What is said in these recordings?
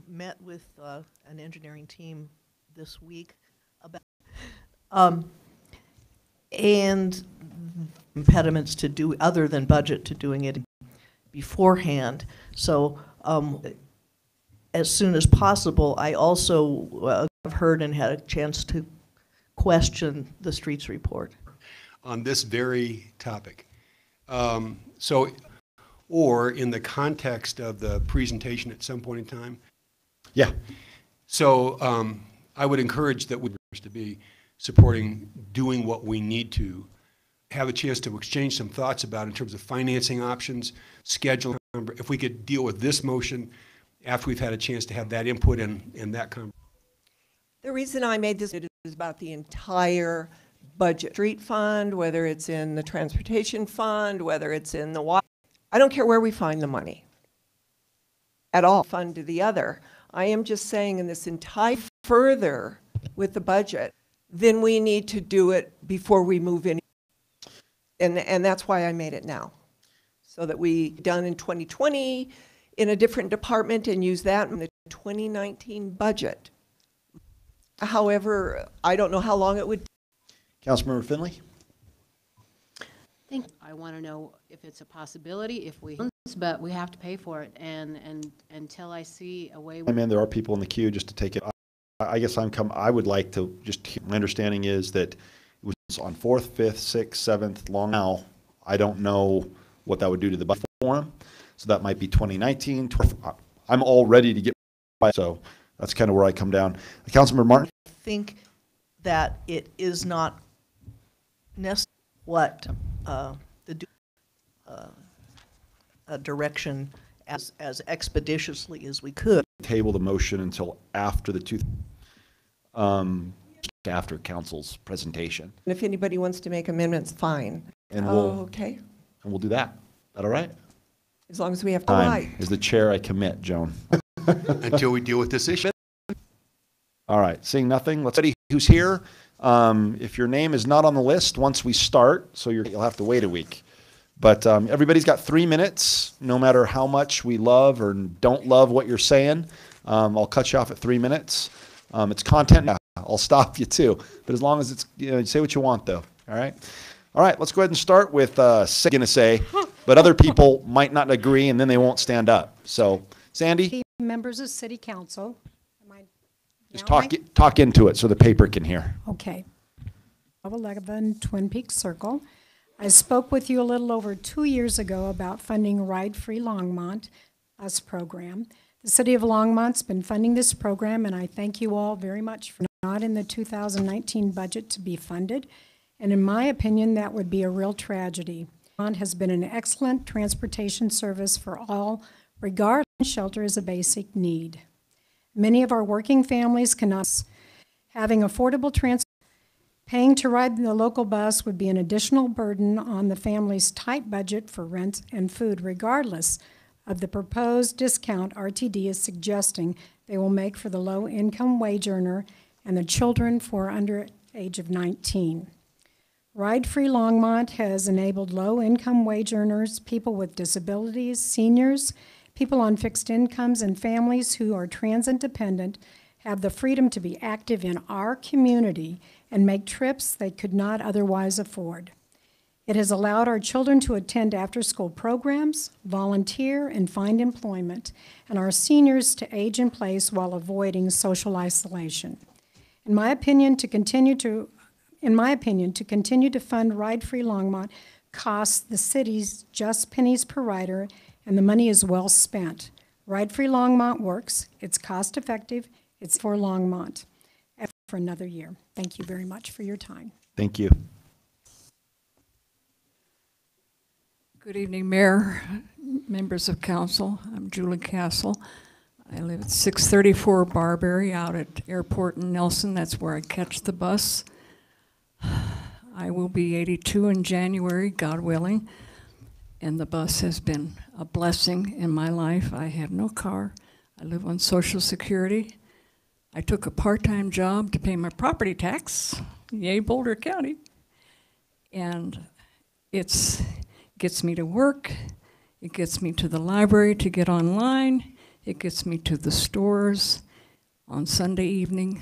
met with an engineering team this week about and impediments to do other than budget to doing it beforehand. So as soon as possible, I also have heard and had a chance to question the streets report on this very topic. Or in the context of the presentation at some point in time. Yeah. So I would encourage that we to be supporting doing what we need to, have a chance to exchange some thoughts about in terms of financing options, schedule. If we could deal with this motion after we've had a chance to have that input and that conversation. The reason I made this is about the entire budget. Street fund, whether it's in the transportation fund, whether it's in the water. I don't care where we find the money at all, fund to the other. I am just saying in this entire further with the budget, then we need to do it before we move in. And that's why I made it now. So that we done in 2020 in a different department and use that in the 2019 budget. However, I don't know how long it would take. Councilmember Finley? I want to know if it's a possibility, if we, but we have to pay for it, and until I see a way. Man, there are people in the queue just to take it. I guess I would like to just. My understanding is that it was on 4th, 5th, 6th, 7th. Long now, I don't know what that would do to the budget forum. So that might be 2019. I'm all ready to get by. So that's kind of where I come down. Councilmember Martin. I think that it is not necessary what the direction as expeditiously as we could. Table the motion until after the after council's presentation. And if anybody wants to make amendments, fine. And we'll okay. And we'll do that. Is that all right? As long as we have to write. As the chair, I commit, Joan. Until we deal with this issue. All right. Seeing nothing, let's see who's here. If your name is not on the list once we start, so you'll have to wait a week. But everybody's got 3 minutes, no matter how much we love or don't love what you're saying. I'll cut you off at 3 minutes. It's content. I'll stop you too. But as long as it's, you say what you want though. All right. All right. Let's go ahead and start with going to say, but other people might not agree and then they won't stand up. So Sandy. Members of City Council. Just talk into it so the paper can hear. Okay. 11 Twin Peaks Circle. I spoke with you a little over 2 years ago about funding Ride Free Longmont bus program. The City of Longmont's been funding this program, and I thank you all very much for not in the 2019 budget to be funded. And in my opinion, that would be a real tragedy. Longmont has been an excellent transportation service for all, regardless. Shelter is a basic need. Many of our working families cannot. Having affordable transport, paying to ride the local bus would be an additional burden on the family's tight budget for rent and food, regardless of the proposed discount RTD is suggesting they will make for the low-income wage earner and the children for under age of 19. Ride Free Longmont has enabled low-income wage earners, people with disabilities, seniors, people on fixed incomes, and families who are transit dependent have the freedom to be active in our community and make trips they could not otherwise afford. It has allowed our children to attend after-school programs, volunteer, and find employment, and our seniors to age in place while avoiding social isolation. In my opinion, to continue to fund Ride Free Longmont costs the city's just pennies per rider, and the money is well spent. Ride Free Longmont works. It's cost-effective. It's for Longmont for another year. Thank you very much for your time. Thank you. Good evening, Mayor, members of council. I'm Julie Castle. I live at 634 Barberry out at Airport in Nelson. That's where I catch the bus. I will be 82 in January, God willing, and the bus has been a blessing in my life. I have no car. I live on Social Security. I took a part-time job to pay my property tax, yay, Boulder County, and it gets me to work, it gets me to the library to get online, It gets me to the stores on Sunday evening.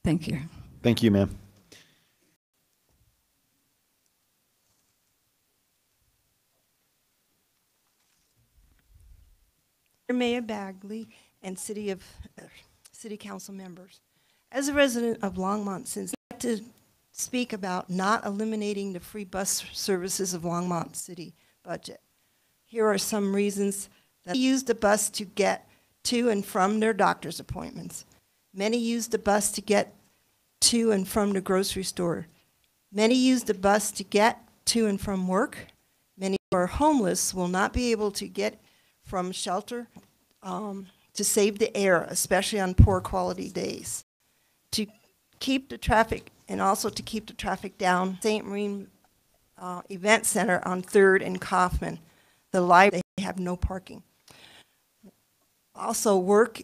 Thank you. Thank you, ma'am. Mayor Bagley and City Council members. As a resident of Longmont, since I'd like to speak about not eliminating the free bus services of Longmont City budget. Here are some reasons that many use the bus to get to and from their doctor's appointments. Many use the bus to get to and from the grocery store. Many use the bus to get to and from work. Many who are homeless will not be able to get from shelter to save the air, especially on poor quality days. To keep the traffic, and also to keep the traffic down, St. Marine Event Center on 3rd and Kaufman. The library, they have no parking. Also work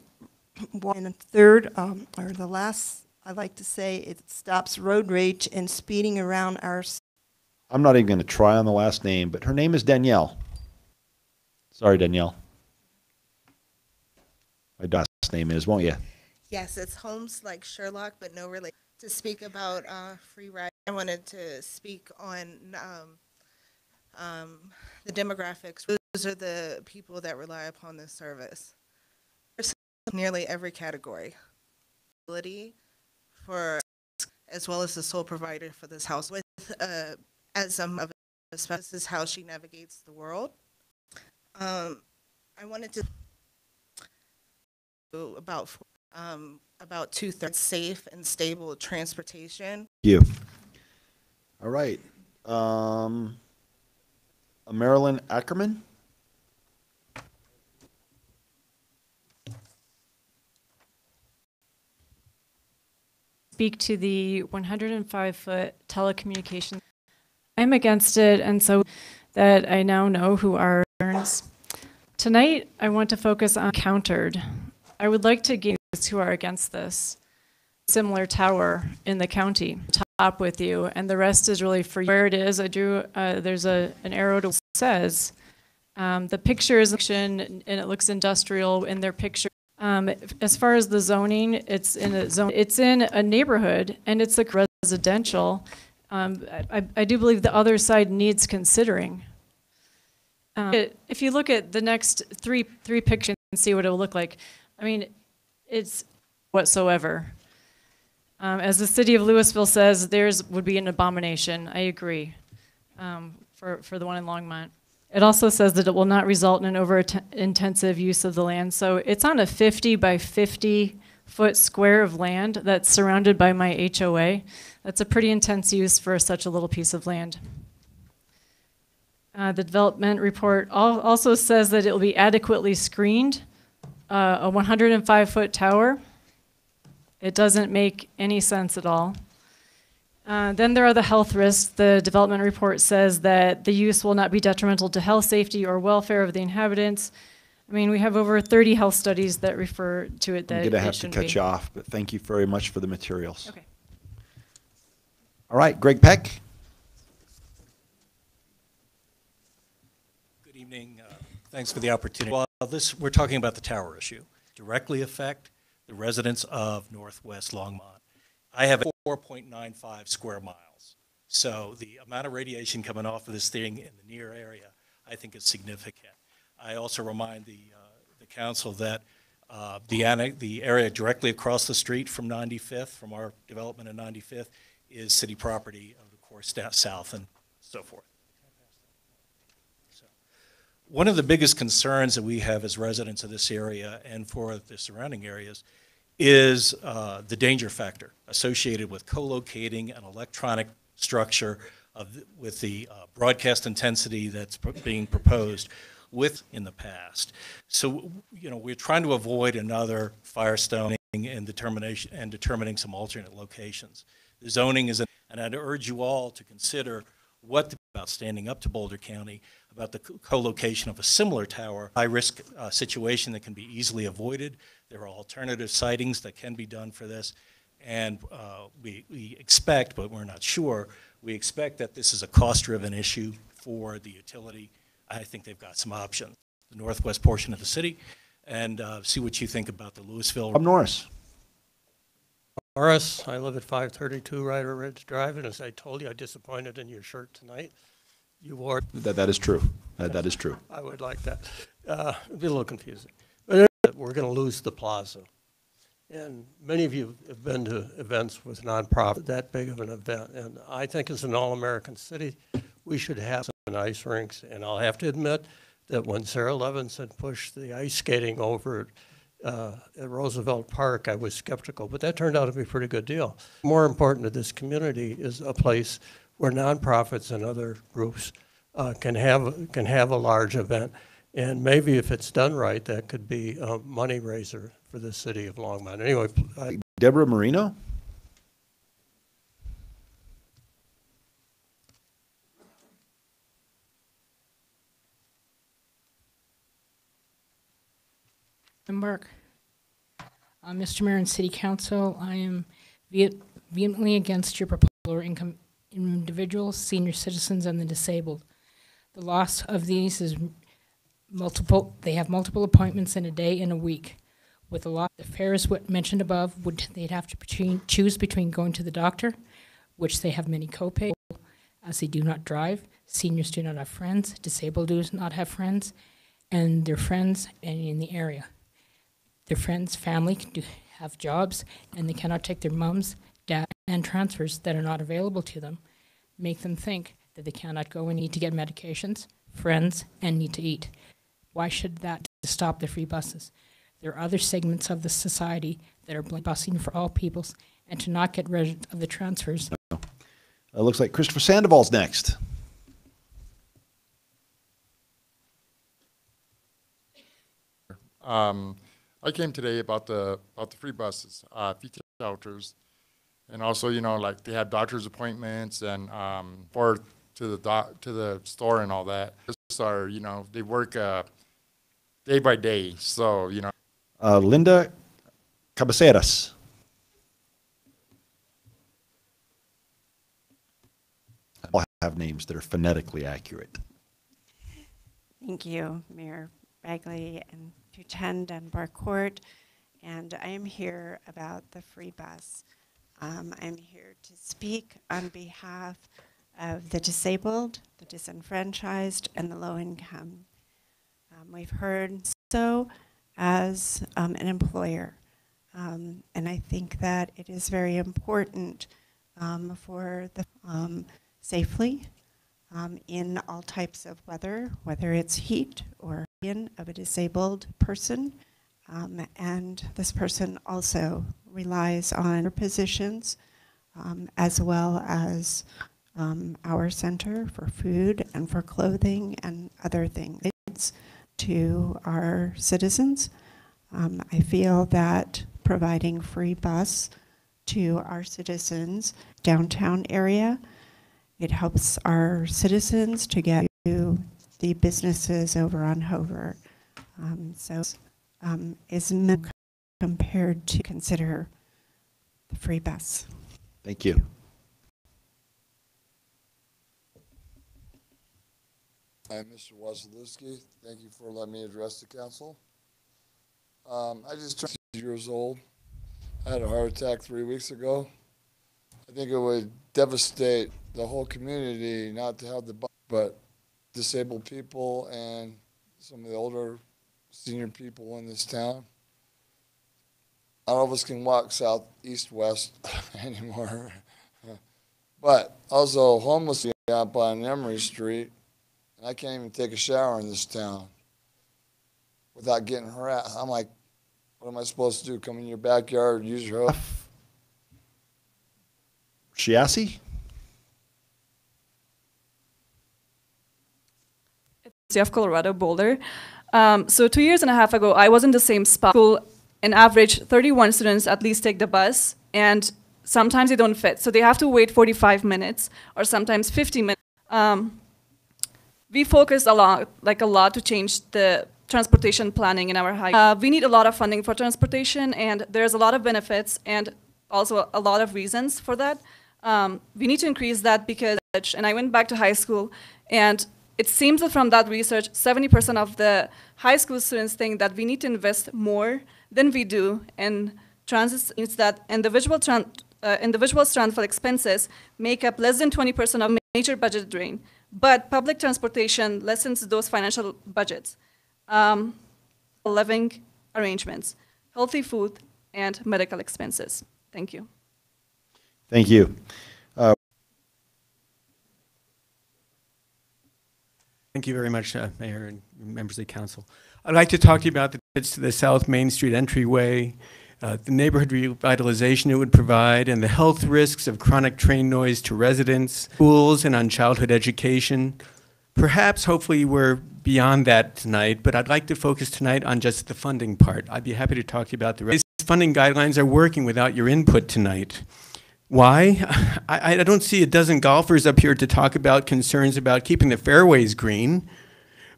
in 3rd, or the last, I like to say, it stops road rage and speeding around our. I'm not even going to try on the last name, but her name is Danielle. Sorry, Danielle. My last name is, won't you? Yes, it's Holmes like Sherlock, but no relation. To speak about free ride, I wanted to speak on the demographics. Those are the people that rely upon this service. Nearly every category. For as well as the sole provider for this house. With as of this is how she navigates the world. I wanted to about 2/3 safe and stable transportation. Thank you. All right. Marilyn Ackerman. Speak to the 105-foot telecommunication. I'm against it, and so that I now know who are concerns. Tonight, I want to focus on countered. I would like to give those who are against this similar tower in the county top with you, and the rest is really for you. Where it is, I drew, there's an arrow to says, the picture is and it looks industrial in their picture. As far as the zoning, it's in a zone, it's in a neighborhood, and it's like residential. I do believe the other side needs considering. If you look at the next three pictures and see what it will look like, I mean, it's whatsoever. As the city of Louisville says, theirs would be an abomination. I agree for the one in Longmont. It also says that it will not result in an over-intensive use of the land. So it's on a 50 by 50 foot square of land that's surrounded by my HOA. That's a pretty intense use for such a little piece of land. The development report also says that it will be adequately screened. A 105-foot tower. It doesn't make any sense at all. Then there are the health risks. The development report says that the use will not be detrimental to health, safety, or welfare of the inhabitants. I mean, we have over 30 health studies that refer to it that I'm going to have to shouldn't cut be. you off, but thank you very much for the materials. Okay. All right, Greg Peck. Good evening. Thanks for the opportunity. Well, we're talking about the tower issue. Directly affect the residents of Northwest Longmont. I have 4.95 square miles. So the amount of radiation coming off of this thing in the near area, I think is significant. I also remind the council that the area directly across the street from 95th, from our development in 95th, is city property, of course, south and so forth. One of the biggest concerns that we have as residents of this area and for the surrounding areas is the danger factor associated with co-locating an electronic structure with the broadcast intensity that's being proposed in the past. So, you know, we're trying to avoid another Firestone and determining some alternate locations. The zoning is, and I'd urge you all to consider about standing up to Boulder County about the co-location of a similar tower, high-risk situation that can be easily avoided. There are alternative sightings that can be done for this, and we expect, but we're not sure, we expect that this is a cost-driven issue for the utility. I think they've got some options. the northwest portion of the city, and see what you think about the Louisville. Bob Norris. Morris, I live at 532 Ryder Ridge Drive, and as I told you, I'm disappointed in your shirt tonight. You wore. That is true. That is true. I would like that. It'd be a little confusing. But we're going to lose the plaza. And many of you have been to events with nonprofit, that big of an event. And I think as an all-American city, we should have some ice rinks. And I'll have to admit that when Sarah Levinson pushed the ice skating over at Roosevelt Park, I was skeptical, but that turned out to be a pretty good deal. More important to this community is a place where nonprofits and other groups can have a large event. And maybe if it's done right, that could be a money raiser for the city of Longmont. Anyway, Deborah Marino. Mark. Mr. Mayor and City Council, I am vehemently against your proposal for individuals, senior citizens, and the disabled. The loss of these is multiple. They have multiple appointments in a day and a week. With a lot, the fares mentioned above, they'd have to choose between going to the doctor, which they have many co-pays, as they do not drive. Seniors do not have friends. Disabled do not have friends, and their friends in the area. Their friends, family do have jobs, and they cannot take their mums, dad, and transfers that are not available to them, make them think that they cannot go and need to get medications, friends, and need to eat. Why should that stop the free buses? There are other segments of the society that are busing for all peoples, and to not get rid of the transfers. Looks like Christopher Sandoval's next. I came today about the free buses, feature shelters, and also like they have doctor's appointments and or to the store and all that. Just are they work day by day, so Linda Cabeceras. All have names that are phonetically accurate. Thank you, Mayor Bagley and Tutend and Barcourt. And I am here about the free bus. I'm here to speak on behalf of the disabled, the disenfranchised, and the low income. We've heard so as an employer. And I think that it is very important for the safely in all types of weather, whether it's heat or in of a disabled person. And this person also relies on their positions as well as our center for food and for clothing and other things to our citizens. I feel that providing free bus to our citizens downtown area, it helps our citizens to get to the businesses over on Hover. Is compared to consider the free bus. Thank you. I'm Mr. Wasilewski. Thank you for letting me address the council. I just turned 6 years old. I had a heart attack 3 weeks ago. I think it would devastate the whole community not to have the bus, but disabled people and some of the older senior people in this town. Not all of us can walk south, east, west anymore. But also homeless up on Emory Street, and I can't even take a shower in this town without getting harassed. I'm like, what am I supposed to do? Come in your backyard, use your hose? Shiasi? City of Colorado, Boulder. So 2.5 years ago, I was in the same spot. School, an average 31 students at least take the bus, and sometimes they don't fit. So they have to wait 45 minutes or sometimes 50 minutes. We focused a lot to change the transportation planning in our high. We need a lot of funding for transportation, and there's a lot of benefits and also a lot of reasons for that. We need to increase that because, and I went back to high school, and it seems that from that research, 70% of the high school students think that we need to invest more than we do in transit. It's that individual transport expenses make up less than 20% of major budget drain, but public transportation lessens those financial budgets. Living arrangements, healthy food, and medical expenses. Thank you. Thank you. Thank you very much, Mayor and members of the council. I'd like to talk to you about the bits to the South Main Street entryway, the neighborhood revitalization it would provide, and the health risks of chronic train noise to residents, schools, and on childhood education. Perhaps, hopefully, we're beyond that tonight, but I'd like to focus tonight on just the funding part. I'd be happy to talk to you about the rest. These funding guidelines are working without your input tonight. Why? I don't see a dozen golfers up here to talk about concerns about keeping the fairways green,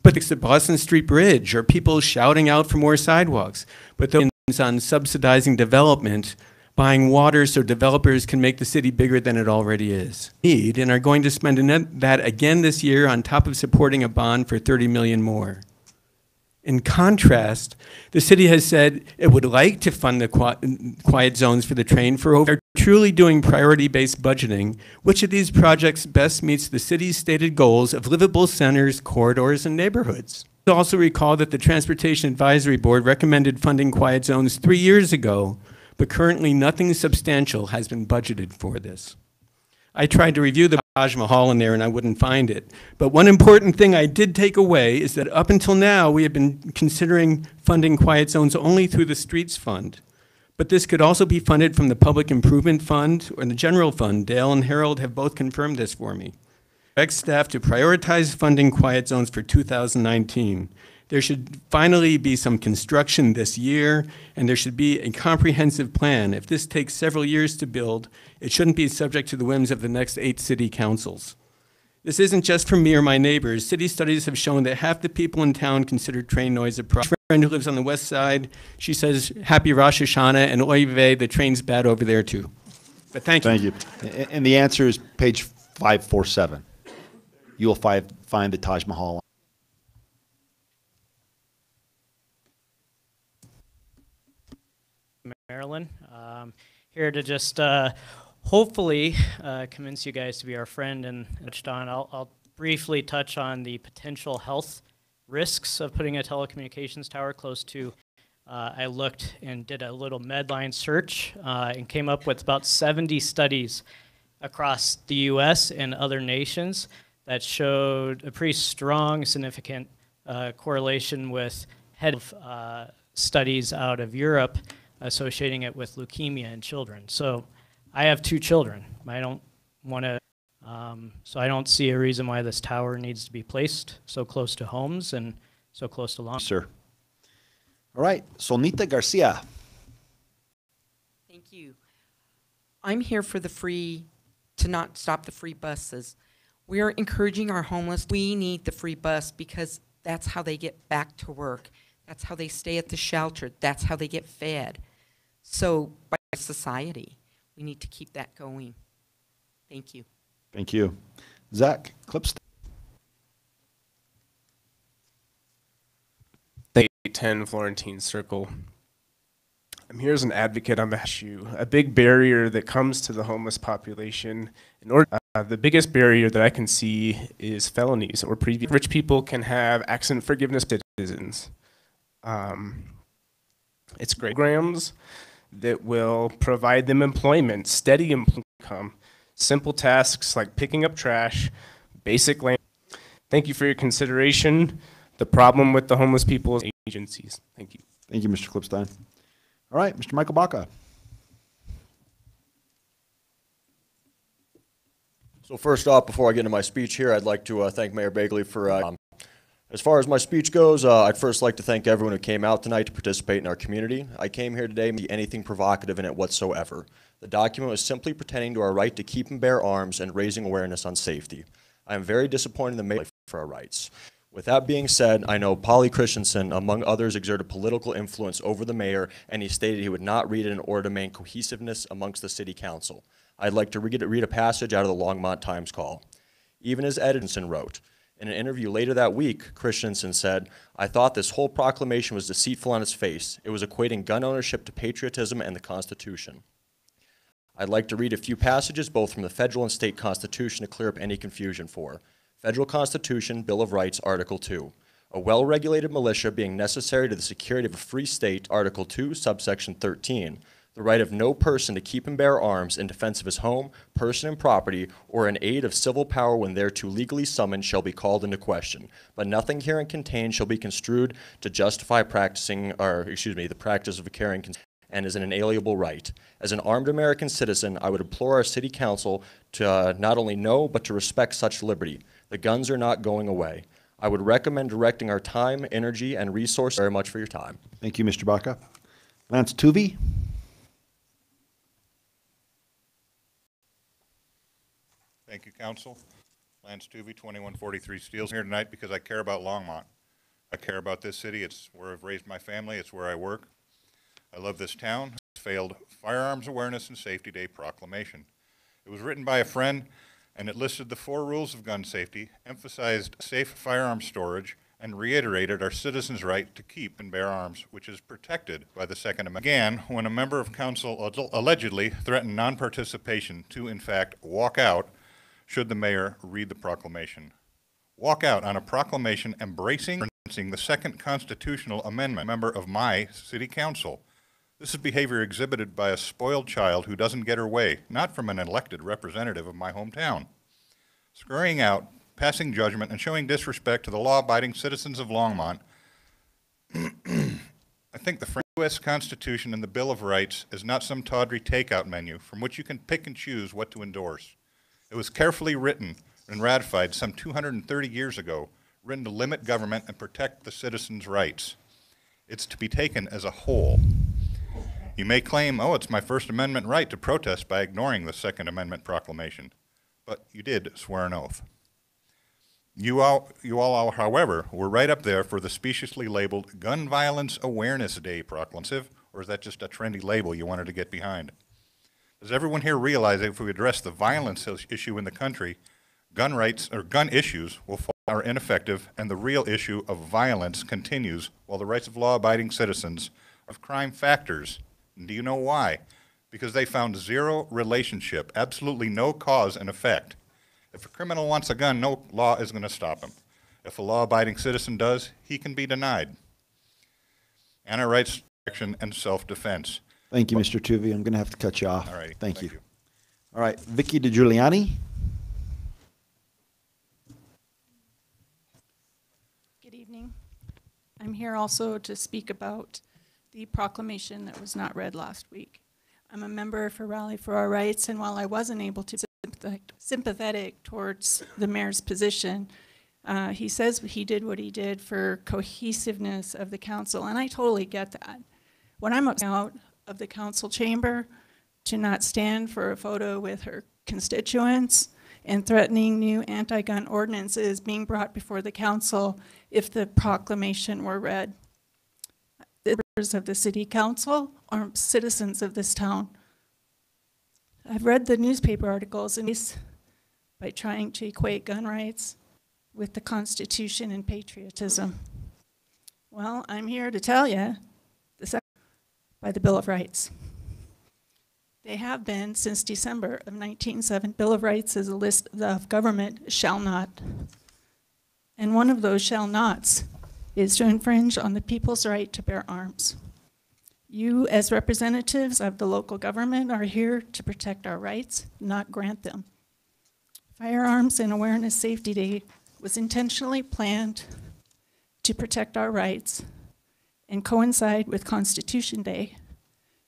but it's the Boston Street Bridge or people shouting out for more sidewalks. But those on subsidizing development, buying water so developers can make the city bigger than it already is. And are going to spend that again this year on top of supporting a bond for $30 million more. In contrast, the city has said it would like to fund the quiet zones for the train for over truly doing priority-based budgeting. Which of these projects best meets the city's stated goals of livable centers, corridors, and neighborhoods? Also recall that the Transportation Advisory Board recommended funding quiet zones 3 years ago, but currently nothing substantial has been budgeted for this. I tried to review the Taj Mahal in there and I wouldn't find it. But one important thing I did take away is that up until now we have been considering funding quiet zones only through the Streets Fund. But this could also be funded from the Public Improvement Fund or the General Fund. Dale and Harold have both confirmed this for me. I expect staff to prioritize funding quiet zones for 2019. There should finally be some construction this year, and there should be a comprehensive plan. If this takes several years to build, it shouldn't be subject to the whims of the next 8 city councils. This isn't just for me or my neighbors. City studies have shown that half the people in town consider train noise a problem. My friend who lives on the west side, she says, happy Rosh Hashanah, and oy vey, the train's bad over there too. But thank you. Thank you. And the answer is page 547. You'll find the Taj Mahal. Maryland. Here to just hopefully convince you guys to be our friend and touched on. I'll briefly touch on the potential health risks of putting a telecommunications tower close to. I looked and did a little Medline search and came up with about 70 studies across the U.S. and other nations that showed a pretty strong, significant correlation with studies out of Europe associating it with leukemia in children. So I have 2 children. I don't want to, so I don't see a reason why this tower needs to be placed so close to homes and so close to Longmont. Sir. All right, Sonita Garcia. Thank you. I'm here for to not stop the free buses. We are encouraging our homeless. We need the free bus because that's how they get back to work. That's how they stay at the shelter. That's how they get fed. So by society, we need to keep that going. Thank you. Thank you. Zach Clipstein. 10 Florentine Circle. I'm here as an advocate on the issue. A big barrier that comes to the homeless population. The biggest barrier that I can see is felonies or previous. Rich people can have accident forgiveness citizens. It's great programs that will provide them employment, steady income, simple tasks like picking up trash, basic land. Thank you for your consideration. The problem with the homeless people is agencies. Thank you. Thank you, Mr. Clipstein. All right, Mr. Michael Baca. So first off, before I get into my speech here, I'd like to thank Mayor Bagley for, as far as my speech goes, I'd first like to thank everyone who came out tonight to participate in our community. I came here today to anything provocative in it whatsoever. The document was simply pertaining to our right to keep and bear arms and raising awareness on safety. I am very disappointed in the mayor for our rights. With that being said, I know Polly Christensen, among others, exerted political influence over the mayor, and he stated he would not read it in order to maintain cohesiveness amongst the city council. I'd like to read a passage out of the Longmont Times Call. Even as Edison wrote, In an interview later that week, Christensen said, "I thought this whole proclamation was deceitful on its face. It was equating gun ownership to patriotism and the Constitution." I'd like to read a few passages both from the federal and state constitution to clear up any confusion for. Federal Constitution, Bill of Rights, Article 2. A well-regulated militia being necessary to the security of a free state, Article 2, subsection 13. The right of no person to keep and bear arms in defense of his home, person, and property, or in aid of civil power when thereto legally summoned shall be called into question. But nothing herein contained shall be construed to justify the practice of carrying and is an inalienable right. As an armed American citizen, I would implore our city council to not only know, but to respect such liberty. The guns are not going away. I would recommend directing our time, energy, and resources very much for your time. Thank you, Mr. Baca. Lance Tuvey. Thank you, Council. Lance Tuvey, 2143 Steeles, here tonight because I care about Longmont. I care about this city. It's where I've raised my family. It's where I work. I love this town. It's failed Firearms Awareness and Safety Day proclamation. It was written by a friend, and it listed the 4 rules of gun safety, emphasized safe firearm storage, and reiterated our citizens' right to keep and bear arms, which is protected by the Second Amendment. Began when a member of council allegedly threatened non-participation to, in fact, walk out should the mayor read the proclamation. Walk out on a proclamation embracing the second constitutional amendment, member of my city council. This is behavior exhibited by a spoiled child who doesn't get her way, not from an elected representative of my hometown. Scurrying out, passing judgment, and showing disrespect to the law-abiding citizens of Longmont. I think the U.S. Constitution and the Bill of Rights is not some tawdry takeout menu from which you can pick and choose what to endorse. It was carefully written and ratified some 230 years ago, written to limit government and protect the citizens' rights. It's to be taken as a whole. You may claim, oh, it's my First Amendment right to protest by ignoring the Second Amendment proclamation, but you did swear an oath. You all, however, were right up there for the speciously labeled Gun Violence Awareness Day proclamation, or is that just a trendy label you wanted to get behind? Does everyone here realize that if we address the violence issue in the country, gun rights or gun issues are ineffective, and the real issue of violence continues while the rights of law-abiding citizens of crime factors? And do you know why? Because they found zero relationship, absolutely no cause and effect. If a criminal wants a gun, no law is going to stop him. If a law-abiding citizen does, he can be denied. Anti-rights protection and self-defense. Thank you, Mr. Tuvey. I'm going to have to cut you off. All right. Thank you. All right, Vicky DeGiuliani. Good evening. I'm here also to speak about the proclamation that was not read last week. I'm a member for Rally for Our Rights, and while I wasn't able to be sympathetic towards the mayor's position, he says he did what he did for cohesiveness of the council, and I totally get that. When I'm out of the council chamber to not stand for a photo with her constituents and threatening new anti-gun ordinances being brought before the council if the proclamation were read. The members of the city council are citizens of this town. I've read the newspaper articles and by trying to equate gun rights with the Constitution and patriotism. Well, I'm here to tell you by the Bill of Rights. They have been since December of 1907. Bill of Rights is a list of government shall not. And one of those shall nots is to infringe on the people's right to bear arms. You, as representatives of the local government, are here to protect our rights, not grant them. Firearms and Awareness Safety Day was intentionally planned to protect our rights and coincide with Constitution Day,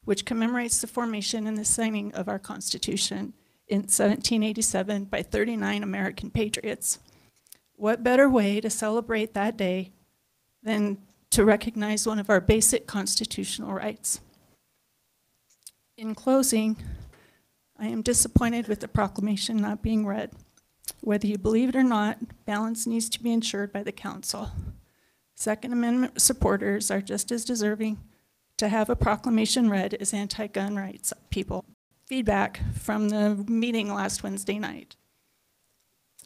which commemorates the formation and the signing of our Constitution in 1787 by 39 American patriots. What better way to celebrate that day than to recognize one of our basic constitutional rights? In closing, I am disappointed with the proclamation not being read. Whether you believe it or not, balance needs to be ensured by the council. Second Amendment supporters are just as deserving to have a proclamation read as anti-gun rights people. Feedback from the meeting last Wednesday night.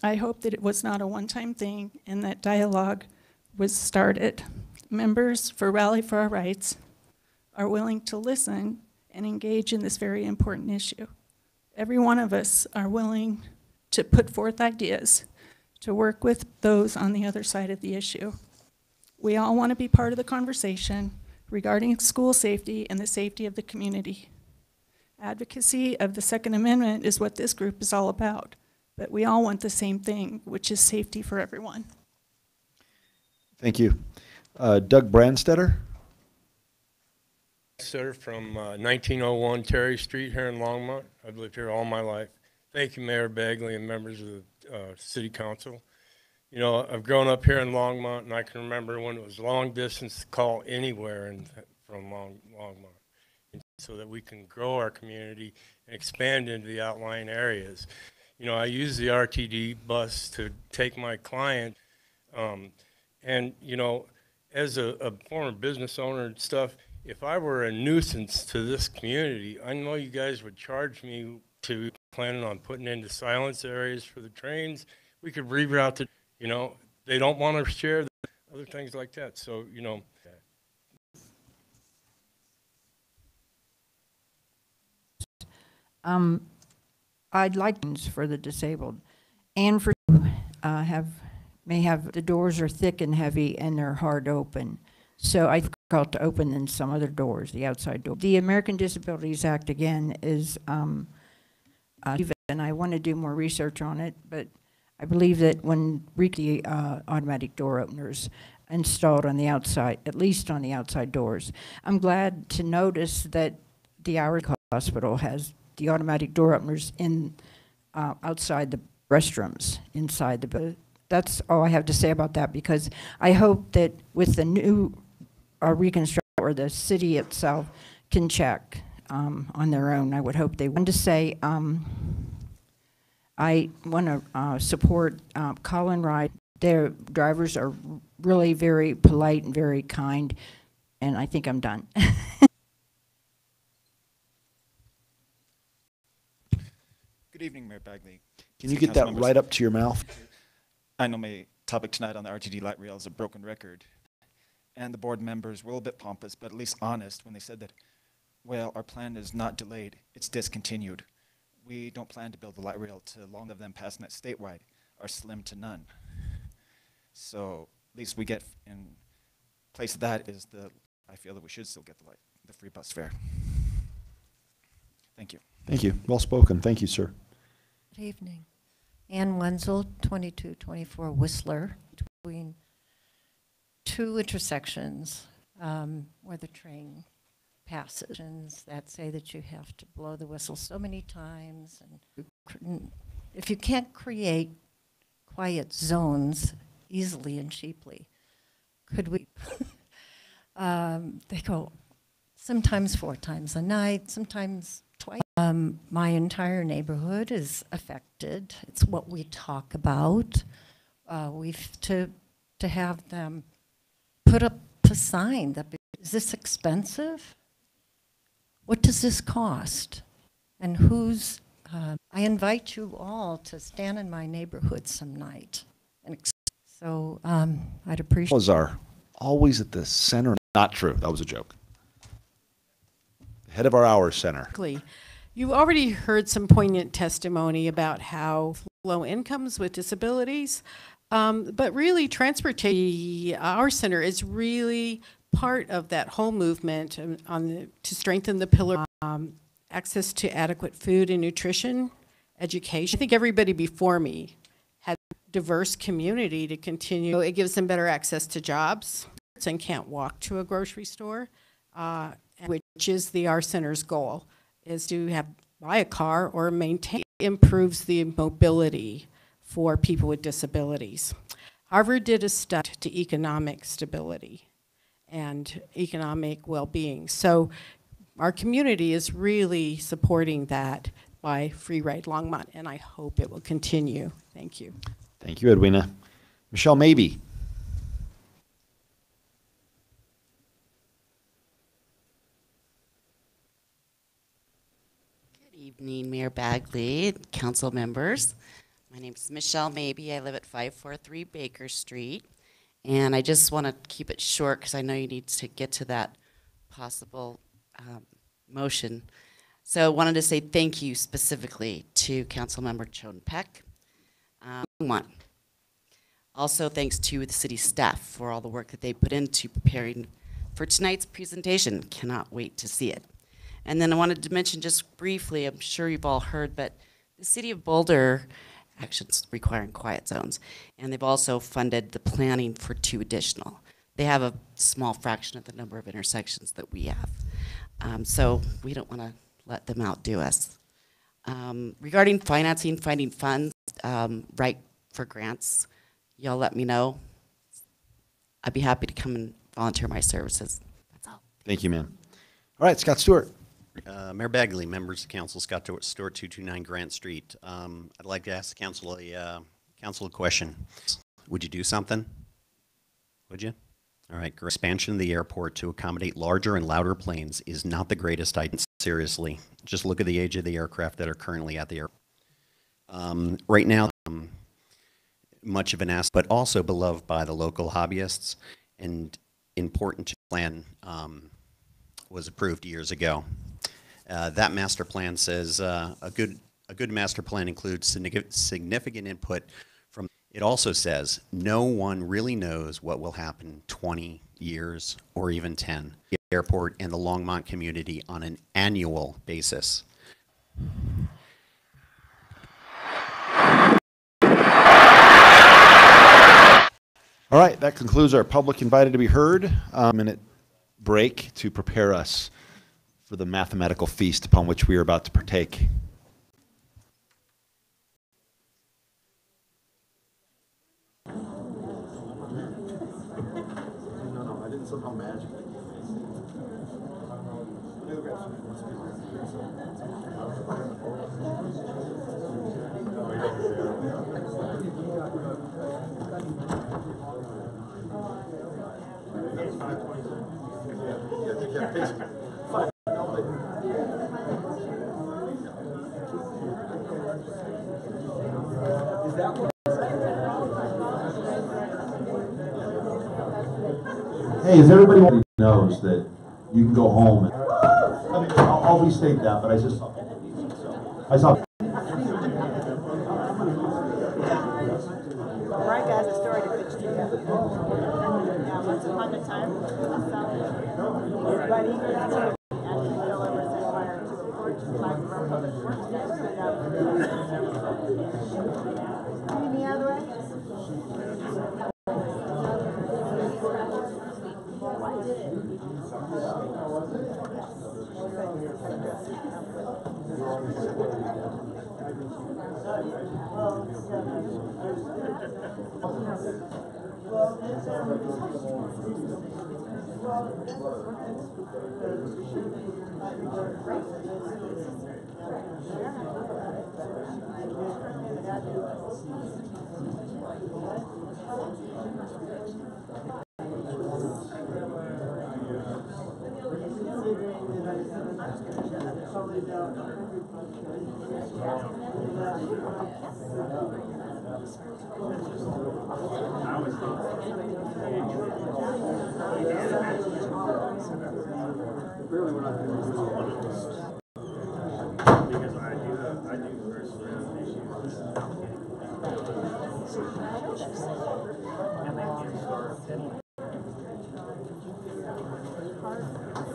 I hope that it was not a one-time thing and that dialogue was started. Members for Rally for Our Rights are willing to listen and engage in this very important issue. Every one of us are willing to put forth ideas to work with those on the other side of the issue. We all want to be part of the conversation regarding school safety and the safety of the community. Advocacy of the Second Amendment is what this group is all about, but we all want the same thing, which is safety for everyone. Thank you. Doug Brandstetter? Sir, from 1901 Terry Street here in Longmont. I've lived here all my life. Thank you, Mayor Bagley and members of the City Council. You know, I've grown up here in Longmont, and I can remember when it was long distance to call anywhere from Longmont, and so that we can grow our community and expand into the outlying areas. You know, I use the RTD bus to take my client, and, you know, as a former business owner and stuff, if I were a nuisance to this community, I know you guys would charge me to planning on putting into silence areas for the trains. We could reroute the, you know, they don't want to share other things like that. So, you know. I'd like for the disabled and for may have the doors are thick and heavy and they're hard to open. So I difficult to open than some other doors, the outside door. The American Disabilities Act again is, and I want to do more research on it, but I believe that when the automatic door openers installed on the outside, at least on the outside doors. I'm glad to notice that the Our Hospital has the automatic door openers in outside the restrooms, inside the building. That's all I have to say about that, because I hope that with the new reconstruction, or the city itself can check on their own. I would hope they want to say, I want to support Colin Ride. Their drivers are really very polite and very kind, and I think I'm done. Good evening, Mayor Bagley. Can you get that right up to your mouth? I know my topic tonight on the RTD light rail is a broken record. And the board members were a little bit pompous, but at least honest when they said that, well, our plan is not delayed, it's discontinued. We don't plan to build the light rail to long of them passing that statewide are slim to none. So at least we get in place of that is I feel that we should still get the free bus fare. Thank you. Thank you. Well spoken. Thank you, sir. Good evening. Ann Wenzel, 2224 Whistler, between two intersections where the train passes that say that you have to blow the whistle so many times. And if you can't create quiet zones easily and cheaply, could we? They go sometimes 4 times a night, sometimes twice. My entire neighborhood is affected. It's what we talk about. We've to have them put up a sign that, is this expensive? What does this cost? And who's, I invite you all to stand in my neighborhood some night. And so I'd appreciate. Are always at the center. Not true. That was a joke. Head of our hour center. You already heard some poignant testimony about how low incomes with disabilities, but really transportation, our center is really part of that whole movement to strengthen the pillar, access to adequate food and nutrition, education. I think everybody before me had a diverse community to continue. It gives them better access to jobs and can't walk to a grocery store, which is our center's goal, is to buy a car or maintain. Improves the mobility for people with disabilities. Harvard did a study to economic stability and economic well-being. So our community is really supporting that by Free Ride Longmont, and I hope it will continue. Thank you. Thank you, Edwina. Michelle Mabey. Good evening, Mayor Bagley, council members. My name's Michelle Maybe. I live at 543 Baker Street. And I just want to keep it short because I know you need to get to that possible motion. So I wanted to say thank you specifically to Councilmember Chon Peck. Longmont. Also thanks to the city staff for all the work that they put into preparing for tonight's presentation. Cannot wait to see it. And then I wanted to mention just briefly, I'm sure you've all heard, but the city of Boulder actions requiring quiet zones. And they've also funded the planning for 2 additional. They have a small fraction of the number of intersections that we have. So we don't want to let them outdo us. Regarding financing, finding funds, right for grants, y'all let me know. I'd be happy to come and volunteer my services. That's all. Thank you, ma'am. All right, Scott Stewart. Mayor Bagley, members of council, Scott Stewart, 229 Grant Street. I'd like to ask the council a question. Would you do something? Would you? All right, expansion of the airport to accommodate larger and louder planes is not the greatest idea. Seriously, just look at the age of the aircraft that are currently at the airport. Right now, much of an asset, but also beloved by the local hobbyists and important to plan was approved years ago. That master plan says a good master plan includes significant input from. It also says no one really knows what will happen 20 years or even 10. The airport and the Longmont community on an annual basis. All right, that concludes our public invited to be heard. Minute break to prepare us for the mathematical feast upon which we are about to partake. No, I didn't somehow magically. Hey, as everybody knows that you can go home. I mean, I'll restate that, but I saw. Brian has a story to pitch to you. Yeah, once upon a time, everybody and Philip was set fire to a porch and 5 of our public works guys stood up. Any other way? Why did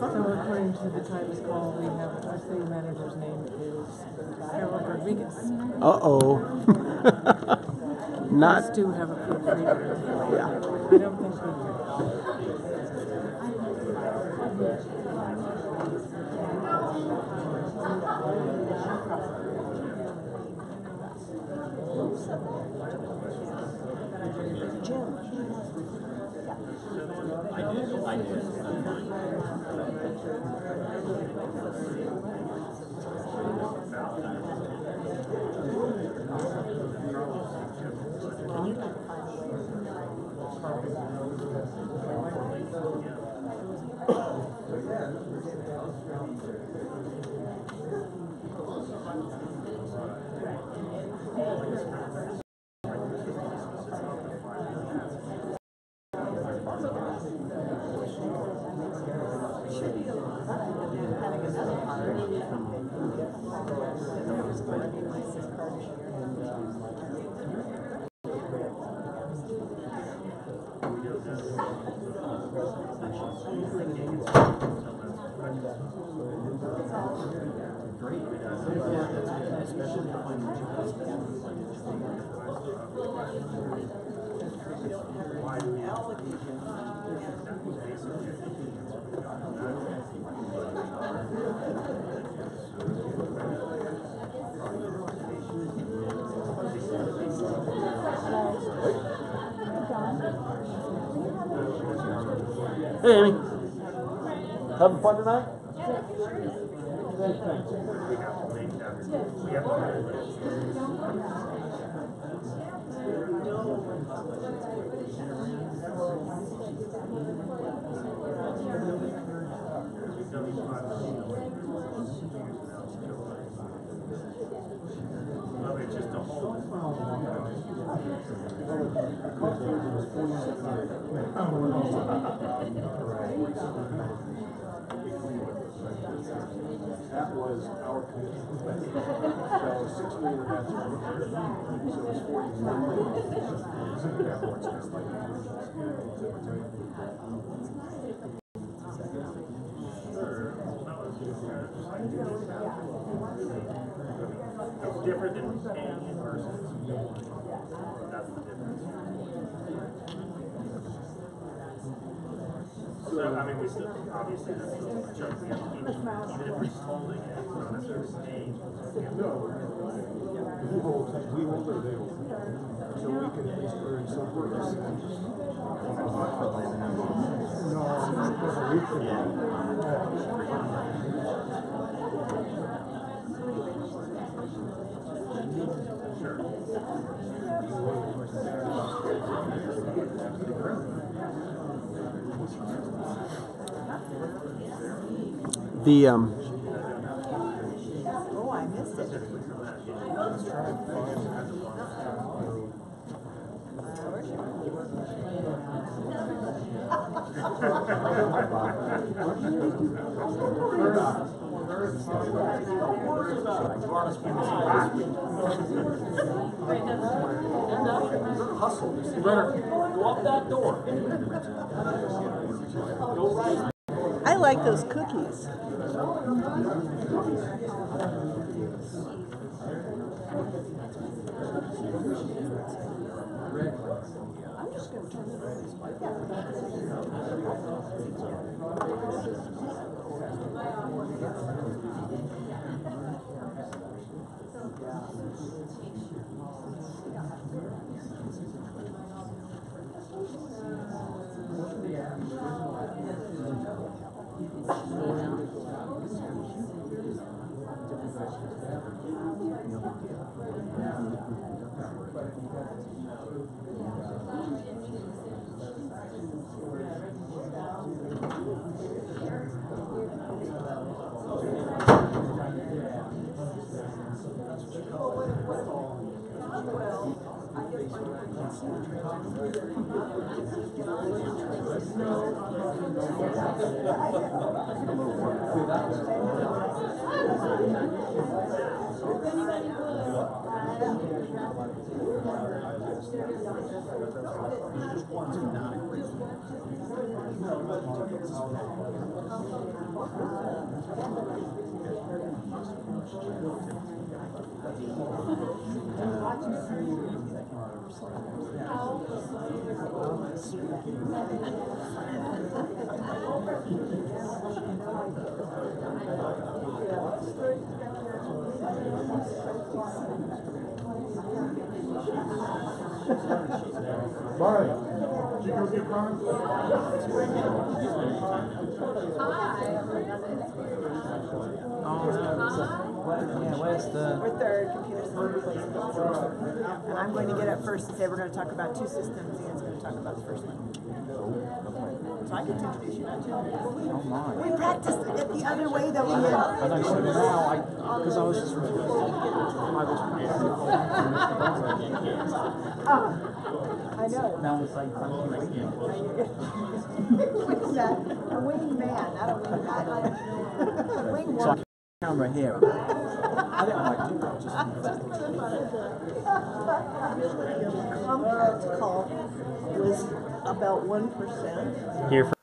So according to the Times call, we have our city manager's name is Harold Rodriguez. Uh-oh. Not. Us do have a proofreader. Yeah. I don't think we Hey, Amy. Having fun tonight? That was our commitment. So 6 million events were so it's 41 It's different than paying in person. That's the difference. So, I mean, we still, obviously, that's still a joke. Even if we're holding it, it's not necessarily paying. No. We hold or they hold. So we can at least earn some percentage. The Oh, I missed it. Hustle. You better go up that door. Go right. I like those cookies. I'm just going to turn it Barry, did you go get Ron? We're third, computer system replacement. And I'm going to get up first and say we're going to talk about two systems. Ian's going to talk about the first one. So I can introduce you now too. Oh my. We practiced it the other way that we I did. know, so now, because I was just prepared I know. Now it's like, thank you. What's that? A wing man, not a wing guy. A wing So woman. camera here. I think I might do that just Comcast call was about 1%. Here for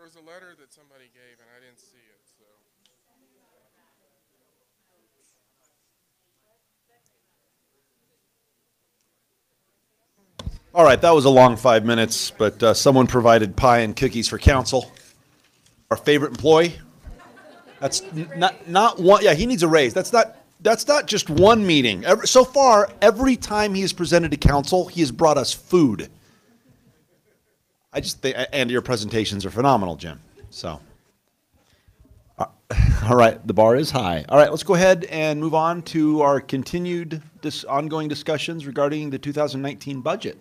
There was a letter that somebody gave, and I didn't see it, so. All right, that was a long 5 minutes, but someone provided pie and cookies for council. Our favorite employee. That's not one. Yeah, he needs a raise. That's not just one meeting. So far, every time he has presented to council, he has brought us food. I just think, and your presentations are phenomenal, Jim. So, all right, the bar is high. All right, let's go ahead and move on to our continued ongoing discussions regarding the 2019 budget.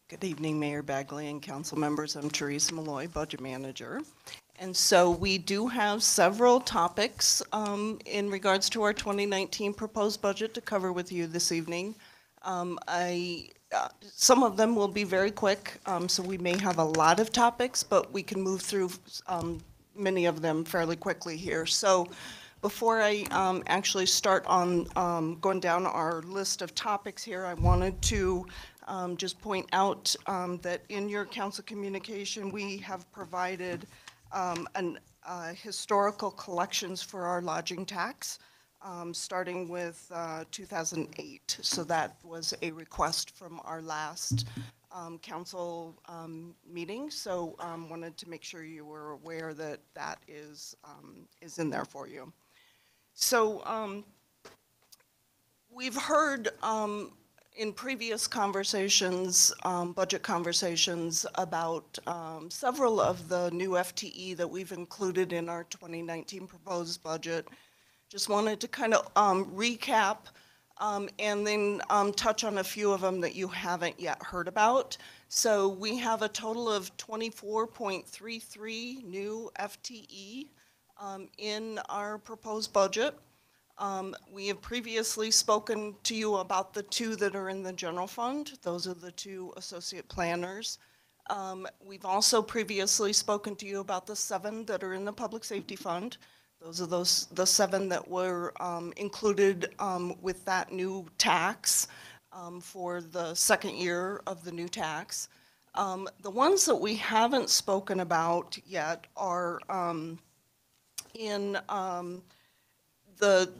Good evening, Mayor Bagley and council members. I'm Teresa Malloy, budget manager. And so we do have several topics in regards to our 2019 proposed budget to cover with you this evening. Some of them will be very quick, so we may have a lot of topics, but we can move through many of them fairly quickly here. So before I actually start on going down our list of topics here, I wanted to just point out that in your council communication, we have provided historical collections for our lodging tax, starting with 2008. So that was a request from our last council meeting, so wanted to make sure you were aware that that is in there for you. So we've heard in previous conversations, budget conversations, about several of the new FTE that we've included in our 2019 proposed budget. Just wanted to kind of recap and then touch on a few of them that you haven't yet heard about. So we have a total of 24.33 new FTE in our proposed budget. We have previously spoken to you about the 2 that are in the general fund. Those are the 2 associate planners. We've also previously spoken to you about the 7 that are in the public safety fund. Those are the 7 that were included with that new tax for the second year of the new tax. The ones that we haven't spoken about yet are in the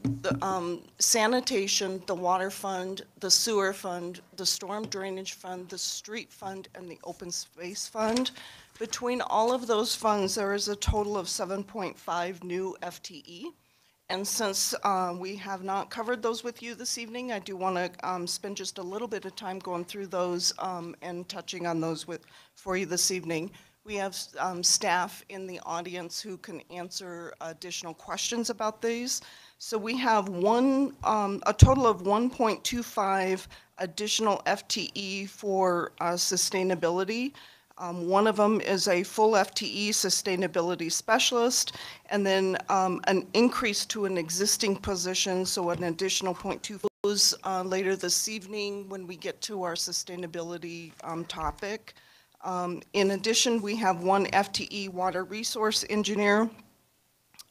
sanitation, the water fund, the sewer fund, the storm drainage fund, the street fund, and the open space fund. Between all of those funds, there is a total of 7.5 new FTE. And since we have not covered those with you this evening, I do want to spend just a little bit of time going through those and touching on those for you this evening. We have staff in the audience who can answer additional questions about these. So we have a total of 1.25 additional FTE for sustainability. One of them is a full FTE sustainability specialist, and then an increase to an existing position, so an additional 0.2 later this evening when we get to our sustainability topic. In addition, we have 1 FTE water resource engineer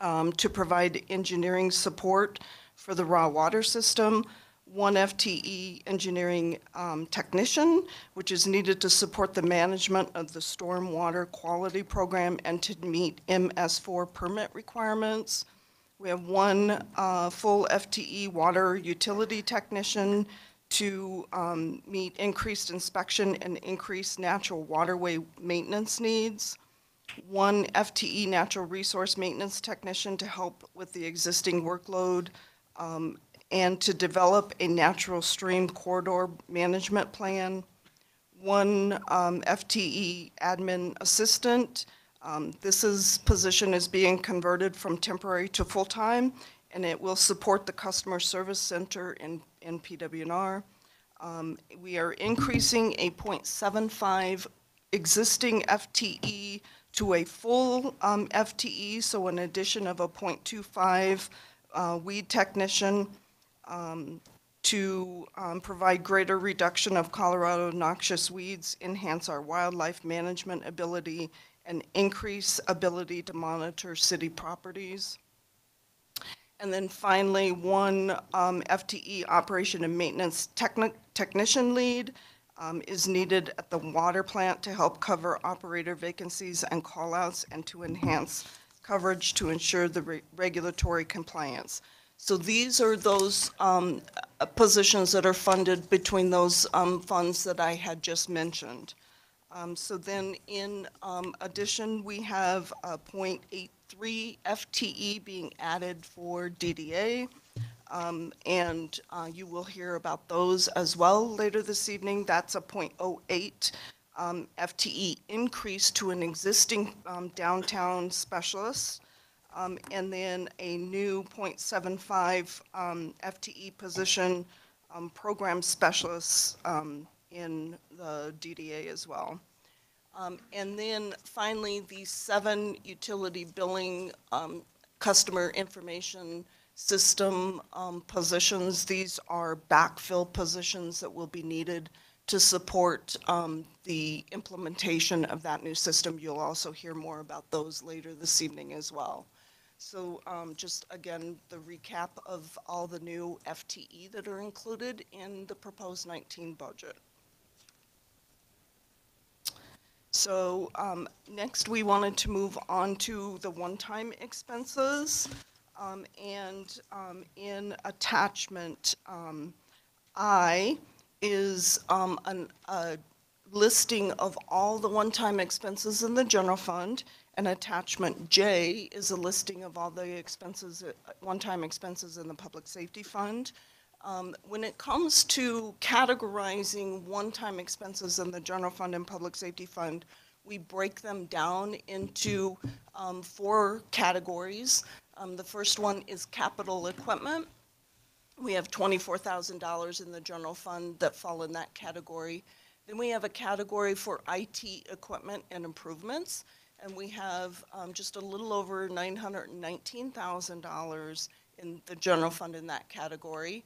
to provide engineering support for the raw water system, 1 FTE engineering technician, which is needed to support the management of the stormwater quality program and to meet MS4 permit requirements. We have 1 full FTE water utility technician to meet increased inspection and increased natural waterway maintenance needs. 1 FTE natural resource maintenance technician to help with the existing workload and to develop a natural stream corridor management plan. 1 FTE admin assistant. This position is being converted from temporary to full-time, and it will support the customer service center in PW&R. We are increasing a 0.75 existing FTE to a full FTE, so an addition of a 0.25 weed technician to provide greater reduction of Colorado noxious weeds, enhance our wildlife management ability, and increase ability to monitor city properties. And then finally, 1 FTE operation and maintenance technician lead is needed at the water plant to help cover operator vacancies and callouts and to enhance coverage to ensure the regulatory compliance. So these are those positions that are funded between those funds that I had just mentioned. So then in addition, we have a 0.83 FTE being added for DDA. And you will hear about those as well later this evening. That's a 0.08 FTE increase to an existing downtown specialist. And then a new 0.75 FTE position program specialist in the DDA as well. And then finally, the 7 utility billing customer information system positions. These are backfill positions that will be needed to support the implementation of that new system. You'll also hear more about those later this evening as well. So just again, the recap of all the new FTE that are included in the proposed 19 budget. So next we wanted to move on to the one-time expenses. And in attachment I is a listing of all the one-time expenses in the general fund, and attachment J is a listing of all the expenses, one-time expenses in the public safety fund. When it comes to categorizing one-time expenses in the general fund and public safety fund, we break them down into 4 categories. The first one is capital equipment. We have $24,000 in the general fund that fall in that category. Then we have a category for IT equipment and improvements, and we have just a little over $919,000 in the general fund in that category.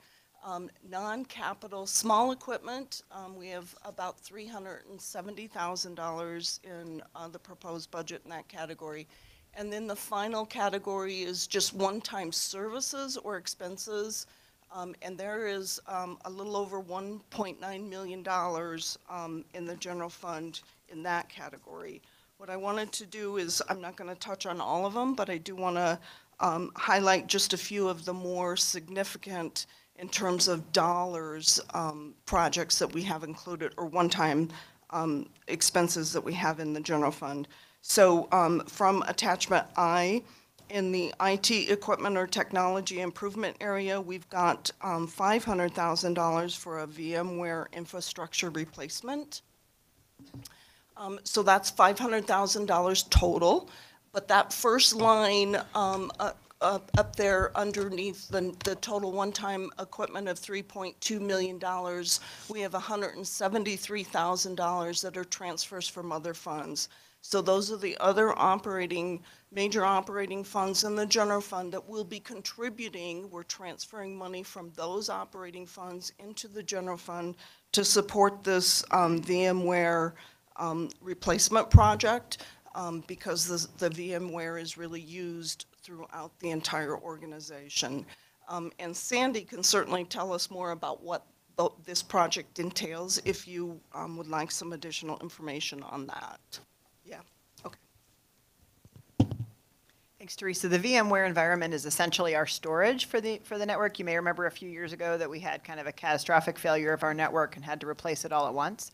Non-capital small equipment, we have about $370,000 in the proposed budget in that category. And then the final category is just one-time services or expenses, and there is a little over $1.9 million in the general fund in that category. What I wanted to do is, I'm not going to touch on all of them, but I do want to highlight just a few of the more significant in terms of dollars projects that we have included, or one-time expenses that we have in the general fund. So from attachment I, in the IT equipment or technology improvement area, we've got $500,000 for a VMware infrastructure replacement. So that's $500,000 total, but that first line up there underneath the total one-time equipment of $3.2 million, we have $173,000 that are transfers from other funds. So those are the other major operating funds in the general fund that will be contributing. We're transferring money from those operating funds into the general fund to support this VMware replacement project, because the VMware is really used throughout the entire organization. And Sandy can certainly tell us more about what this project entails if you would like some additional information on that. Yeah, okay. Thanks, Teresa. The VMware environment is essentially our storage for the network. You may remember a few years ago that we had kind of a catastrophic failure of our network and had to replace it all at once.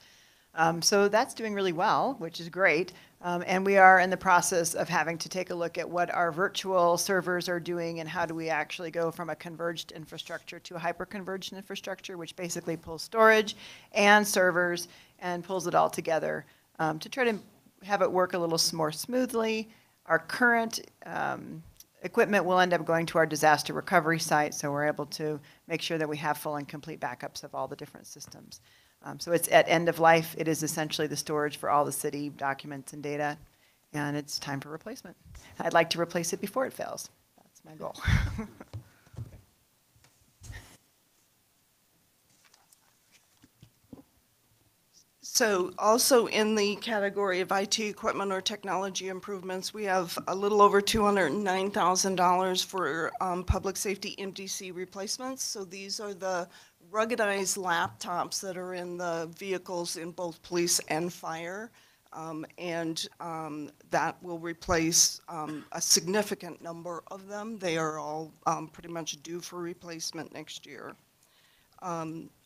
So that's doing really well, which is great. And we are in the process of having to take a look at what our virtual servers are doing and how do we actually go from a converged infrastructure to a hyper-converged infrastructure, which basically pulls storage and servers and pulls it all together to try to have it work a little more smoothly. Our current equipment will end up going to our disaster recovery site, so we're able to make sure that we have full and complete backups of all the different systems. So it's at end of life. It is essentially the storage for all the city documents and data, and it's time for replacement. I'd like to replace it before it fails. That's my goal. So also in the category of IT equipment or technology improvements, we have a little over $209,000 for public safety MDC replacements. So these are the ruggedized laptops that are in the vehicles in both police and fire. That will replace a significant number of them. They are all pretty much due for replacement next year.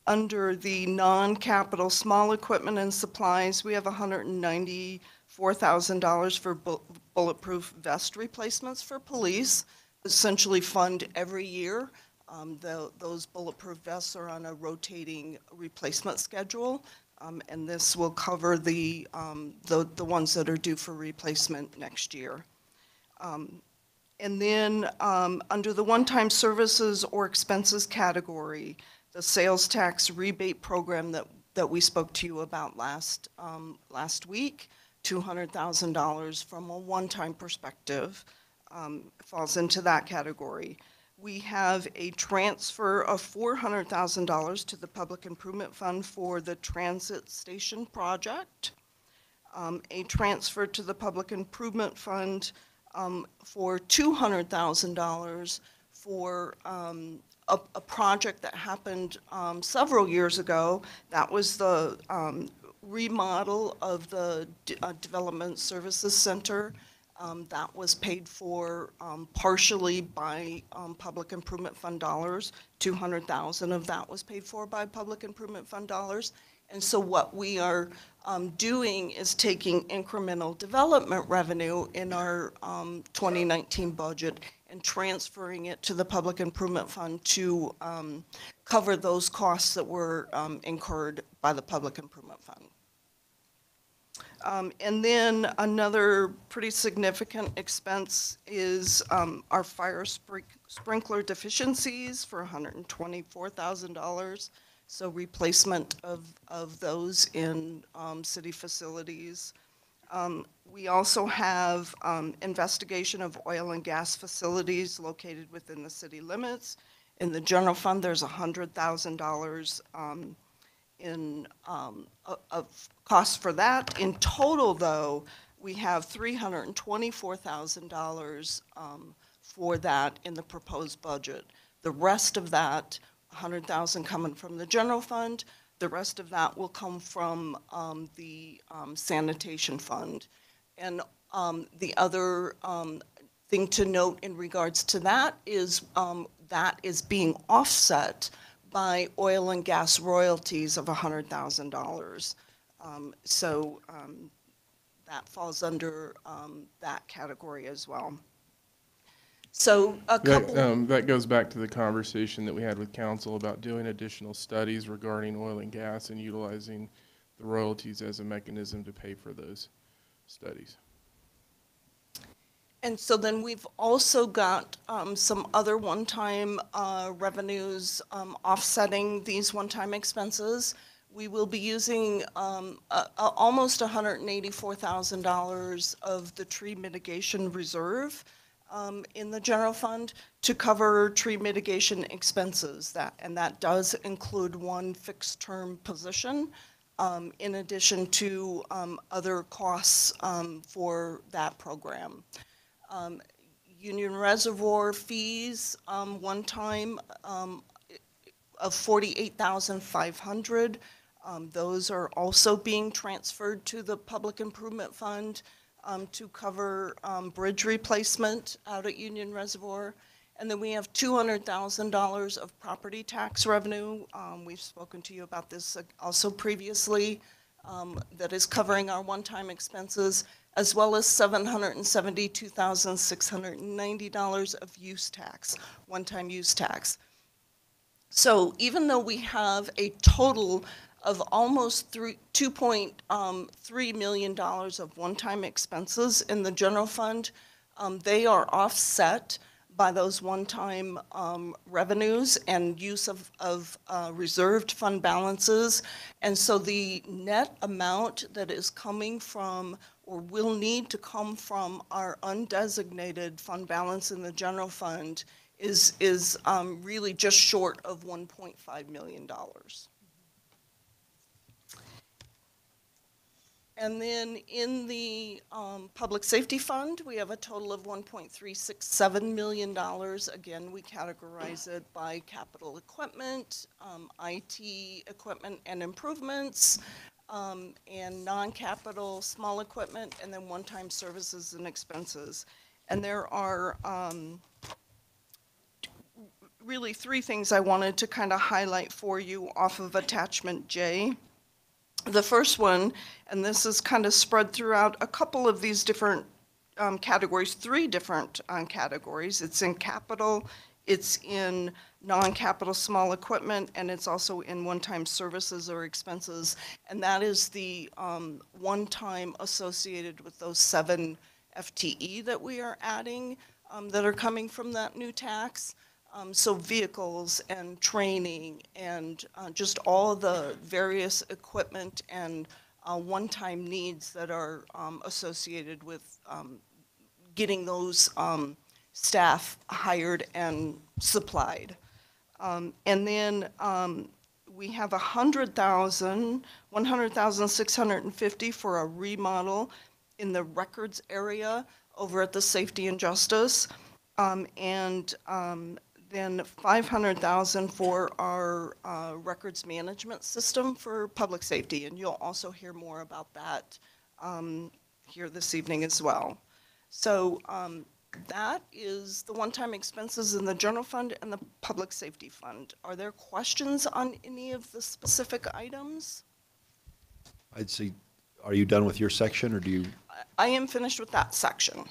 Under the non-capital small equipment and supplies, we have $194,000 for bulletproof vest replacements for police, essentially fund every year. Those bulletproof vests are on a rotating replacement schedule, and this will cover the ones that are due for replacement next year. And then under the one-time services or expenses category, the sales tax rebate program that we spoke to you about last week, $200,000 from a one-time perspective, falls into that category. We have a transfer of $400,000 to the Public Improvement Fund for the transit station project, a transfer to the Public Improvement Fund for $200,000 for a project that happened several years ago. That was the remodel of the Development Services Center. That was paid for partially by Public Improvement Fund dollars. $200,000 of that was paid for by Public Improvement Fund dollars. And so what we are doing is taking incremental development revenue in our 2019 budget and transferring it to the Public Improvement Fund to cover those costs that were incurred by the Public Improvement Fund. And then another pretty significant expense is our fire sprinkler deficiencies for $124,000. So replacement of those in city facilities. We also have investigation of oil and gas facilities located within the city limits. In the general fund, there's $100,000 in of costs for that. In total, though, we have $324,000 for that in the proposed budget. The rest of that, $100,000 coming from the general fund, the rest of that will come from the sanitation fund. And the other thing to note in regards to that is being offset by oil and gas royalties of $100,000. So that falls under that category as well. So a couple. That goes back to the conversation that we had with council about doing additional studies regarding oil and gas and utilizing the royalties as a mechanism to pay for those studies. And so then we've also got some other one-time revenues offsetting these one-time expenses. We will be using almost $184,000 of the tree mitigation reserve in the general fund to cover tree mitigation expenses. And that does include one fixed-term position in addition to other costs for that program. Union Reservoir fees, one time of $48,500. Those are also being transferred to the Public Improvement Fund to cover bridge replacement out at Union Reservoir. And then we have $200,000 of property tax revenue. We've spoken to you about this also previously, that is covering our one-time expenses, as well as $772,690 of use tax, one-time use tax. So even though we have a total of almost $2.3 million of one-time expenses in the general fund, they are offset by those one-time revenues and use of reserved fund balances. And so the net amount that is coming from or will need to come from our undesignated fund balance in the general fund is really just short of $1.5 million. And then in the public safety fund, we have a total of $1.367 million. Again, we categorize it by capital equipment, IT equipment and improvements, and non-capital small equipment, and then one-time services and expenses. And there are really three things I wanted to kind of highlight for you off of attachment J. The first one, and this is kind of spread throughout a couple of these different categories, three different categories. It's in capital, it's in non-capital small equipment, and it's also in one-time services or expenses. And that is the one-time associated with those 7 FTE that we are adding that are coming from that new tax. So vehicles and training and just all the various equipment and one-time needs that are associated with getting those staff hired and supplied. And then we have $100,650 for a remodel in the records area over at the Safety and Justice. Then $500,000 for our records management system for public safety, and you'll also hear more about that here this evening as well. So that is the one-time expenses in the general fund and the public safety fund. Are there questions on any of the specific items? I'd say Are you done with your section, or do you? I am finished with that section.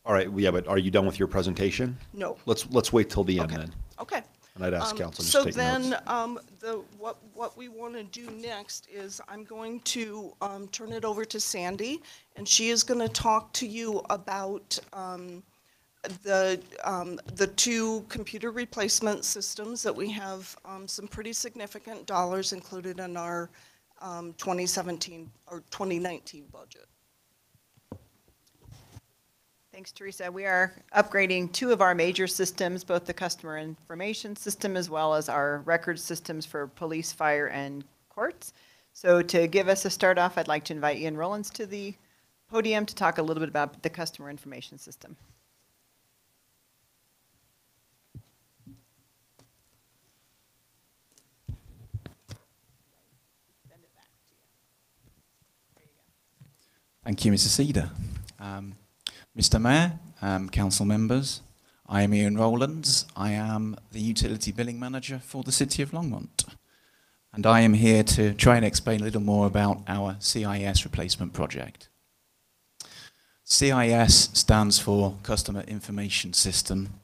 All right, yeah, but are you done with your presentation? No. Let's wait till the end then. Okay. And I'd ask council just So take then, notes. what we want to do next is I'm going to turn it over to Sandy, and she is going to talk to you about the two computer replacement systems that we have some pretty significant dollars included in our 2017 or 2019 budget. Thanks, Teresa. We are upgrading two of our major systems, both the customer information system as well as our record systems for police, fire, and courts. So to give us a start off, I'd like to invite Ian Rollins to the podium to talk a little bit about the customer information system. Thank you, Mrs. Cedar. Mr. Mayor, council members, I am Ian Rowlands. I am the utility billing manager for the City of Longmont. And I am here to try and explain a little more about our CIS replacement project. CIS stands for Customer Information System.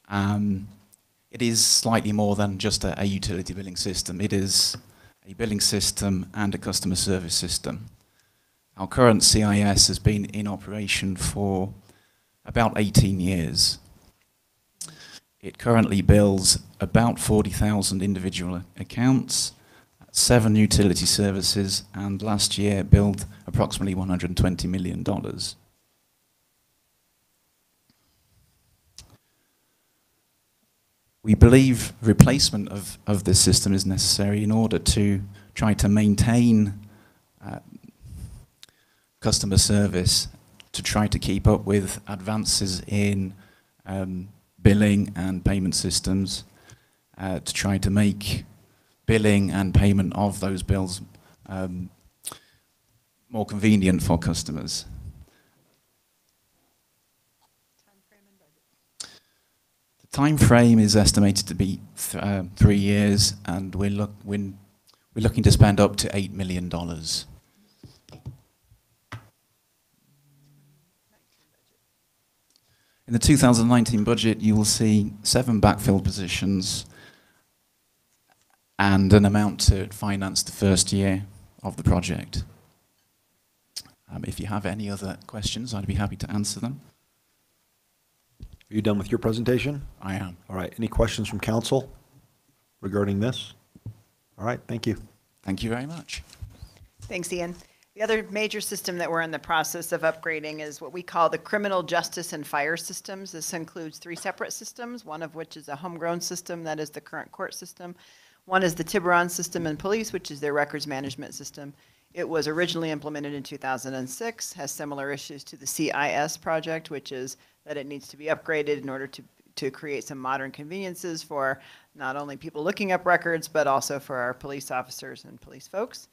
It is slightly more than just a utility billing system. It is a billing system and a customer service system. Our current CIS has been in operation for about 18 years. It currently bills about 40,000 individual accounts, 7 utility services, and last year billed approximately $120 million. We believe replacement of this system is necessary in order to try to maintain customer service, to try to keep up with advances in billing and payment systems, to try to make billing and payment of those bills more convenient for customers. The time frame is estimated to be 3 years, and we're looking to spend up to $8 million. In the 2019 budget, you will see 7 backfill positions and an amount to finance the first year of the project. If you have any other questions, I'd be happy to answer them. Are you done with your presentation? I am. All right, any questions from council regarding this? All right, thank you. Thank you very much. Thanks, Ian. The other major system that we're in the process of upgrading is what we call the criminal justice and fire systems. This includes 3 separate systems, one of which is a homegrown system, that is the current court system. One is the Tiburon system in police, which is their records management system. It was originally implemented in 2006, has similar issues to the CIS project, which is that it needs to be upgraded in order to create some modern conveniences for not only people looking up records, but also for our police officers and police folks.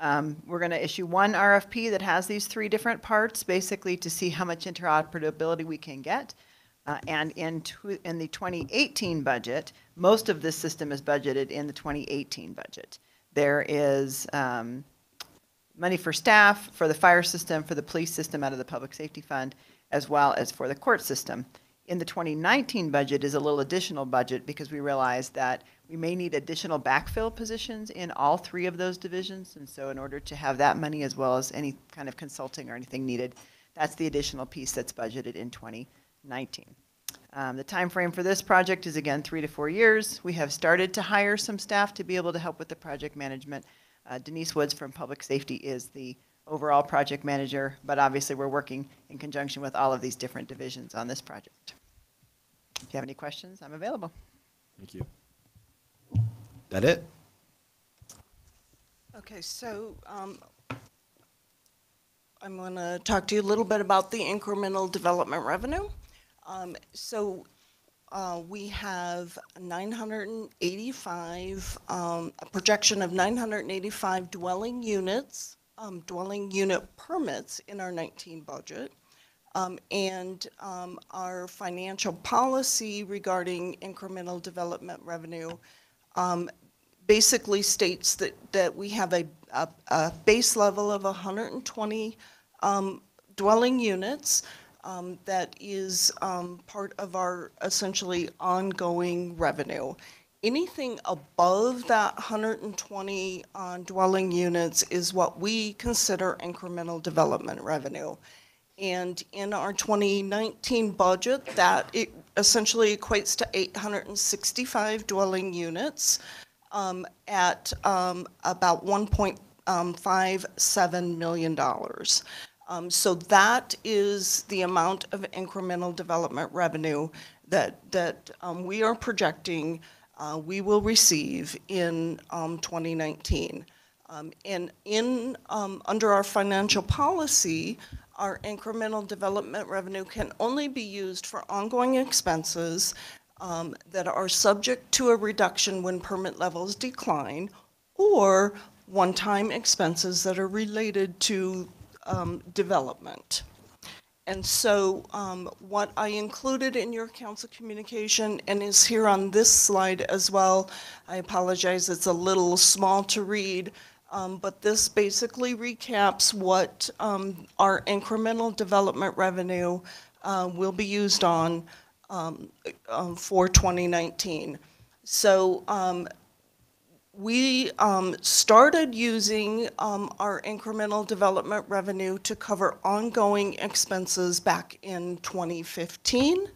We're going to issue one RFP that has these 3 different parts, basically to see how much interoperability we can get. And in the 2018 budget, most of this system is budgeted in the 2018 budget. There is money for staff, for the fire system, for the police system out of the public safety fund, as well as for the court system. In the 2019 budget is a little additional budget because we realized that we may need additional backfill positions in all 3 of those divisions. And so in order to have that money as well as any kind of consulting or anything needed, that's the additional piece that's budgeted in 2019. The time frame for this project is again 3 to 4 years. We have started to hire some staff to be able to help with the project management. Denise Woods from Public Safety is the overall project manager, but obviously we're working in conjunction with all of these different divisions on this project. If you have any questions, I'm available. Thank you. That it? Okay, so I'm going to talk to you a little bit about the incremental development revenue. We have 985, a projection of 985 dwelling units, dwelling unit permits in our 19 budget. Our financial policy regarding incremental development revenue, basically states that we have a base level of 120 dwelling units that is part of our essentially ongoing revenue. Anything above that 120 dwelling units is what we consider incremental development revenue. And in our 2019 budget, that it essentially equates to 865 dwelling units at about $1.57 million. So that is the amount of incremental development revenue that we are projecting we will receive in 2019. And under our financial policy, our incremental development revenue can only be used for ongoing expenses that are subject to a reduction when permit levels decline, or one-time expenses that are related to development. And so what I included in your council communication and is here on this slide as well, I apologize, it's a little small to read, but this basically recaps what our incremental development revenue will be used on for 2019. So we started using our incremental development revenue to cover ongoing expenses back in 2015.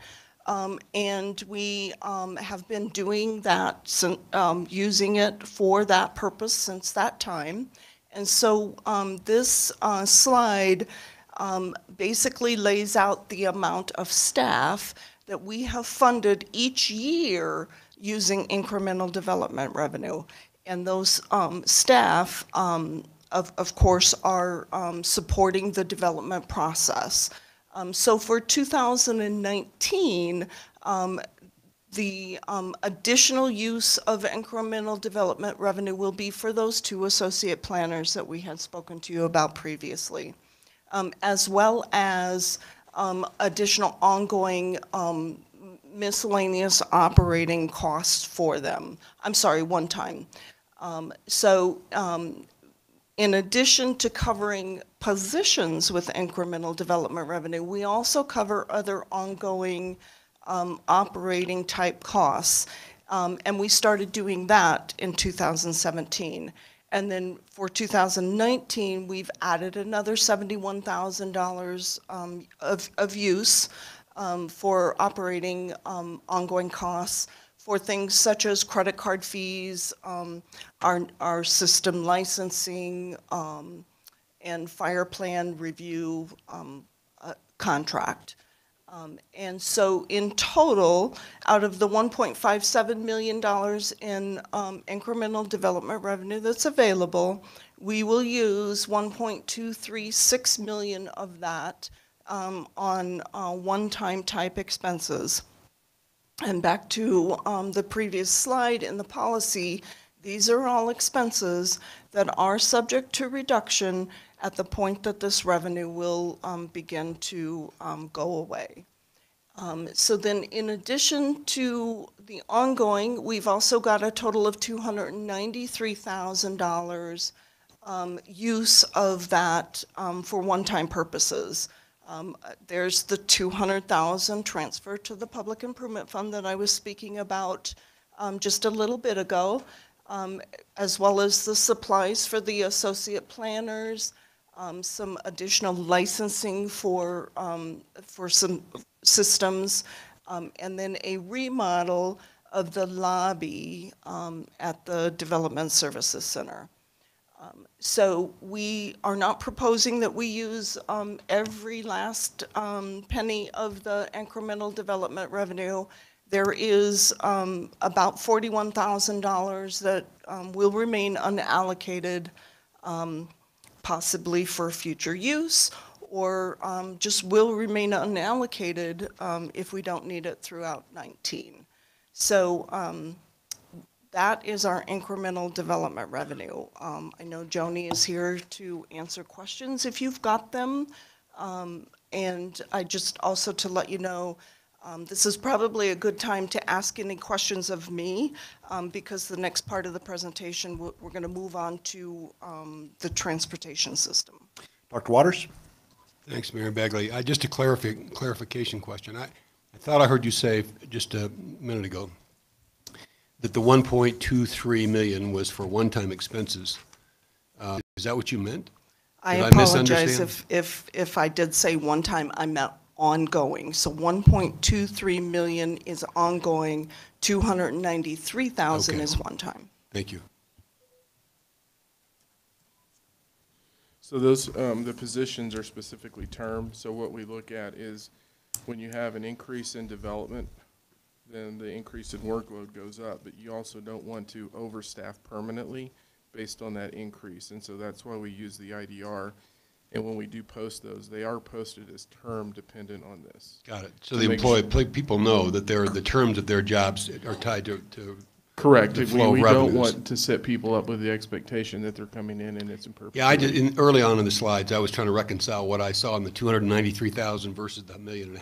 And we have been doing that, using it for that purpose since that time. And so this slide basically lays out the amount of staff that we have funded each year using incremental development revenue. And those staff, of course, are supporting the development process. So for 2019, the additional use of incremental development revenue will be for those 2 associate planners that we had spoken to you about previously, as well as additional ongoing miscellaneous operating costs for them. I'm sorry, one time. In addition to covering positions with incremental development revenue, we also cover other ongoing operating type costs. And we started doing that in 2017. And then for 2019, we've added another $71,000 of use for operating ongoing costs for things such as credit card fees, our system licensing, and fire plan review contract. And so in total, out of the $1.57 million in incremental development revenue that's available, we will use $1.236 million of that on one-time type expenses. And back to the previous slide in the policy, these are all expenses that are subject to reduction at the point that this revenue will begin to go away. So then in addition to the ongoing, we've also got a total of $293,000 use of that for one-time purposes. There's the $200,000 transfer to the Public Improvement Fund that I was speaking about just a little bit ago, as well as the supplies for the associate planners, some additional licensing for some systems, and then a remodel of the lobby at the Development Services Center. So we are not proposing that we use every last penny of the incremental development revenue. There is about $41,000 that will remain unallocated, possibly for future use, or just will remain unallocated if we don't need it throughout 19. So that is our incremental development revenue. I know Joni is here to answer questions if you've got them. And I just also to let you know, This is probably a good time to ask any questions of me, because the next part of the presentation, we're going to move on to the transportation system. Dr. Waters? Thanks, Mayor Bagley. Just a clarification question. I thought I heard you say just a minute ago that the 1.23 million was for one-time expenses. Is that what you meant? I Did apologize misunderstand? if I did say one time, I meant ongoing. So 1.23 million is ongoing, 293,000 Okay. is one time. Thank you. So those, the positions are specifically termed, so what we look at is when you have an increase in development, then the increase in workload goes up, but you also don't want to overstaff permanently based on that increase, and so that's why we use the IDR. And when we do post those, they are posted as term dependent on this. Got it. So To the make people know that the terms of their jobs are tied to Correct. the flow We of don't revenues. want to set people up with the expectation that they're coming in and it's in perpetuity. Yeah, I did, early on in the slides, I was trying to reconcile what I saw in the 293,000 versus the 1.5 million,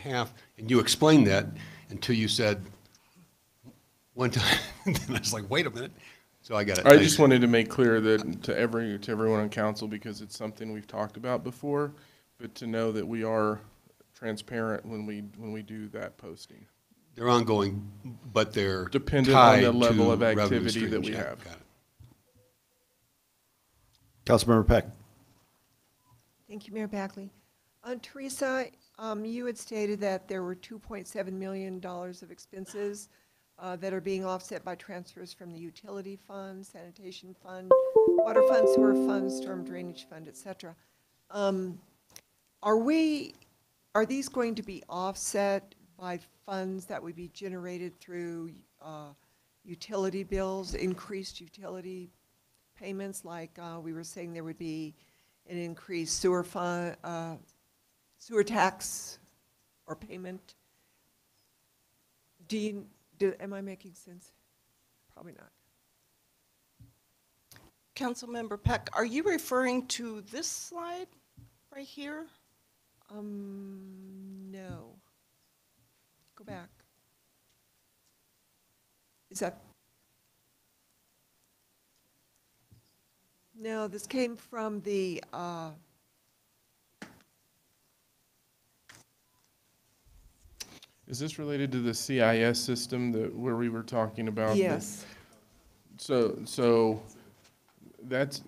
and you explained that until you said one time, and then I was like, wait a minute. So I got it. I just wanted to make clear that to everyone on council, because it's something we've talked about before, but to know that we are transparent when we do that posting. They're ongoing, but they're dependent on tied the level to of revenue activity that streams. we Yeah, have. got it. Councilmember Peck. Thank you, Mayor Bagley. Teresa, you had stated that there were $2.7 million of expenses that are being offset by transfers from the utility fund, sanitation fund, water fund, sewer fund, storm drainage fund, et cetera. Are these going to be offset by funds that would be generated through utility bills, increased utility payments, like we were saying there would be an increased sewer fund, sewer tax or payment? Am I making sense? Probably not. Councilmember Peck, are you referring to this slide right here? No. Go back. Is that? No, this came from the, Is this related to the CIS system where we were talking about? Yes. So that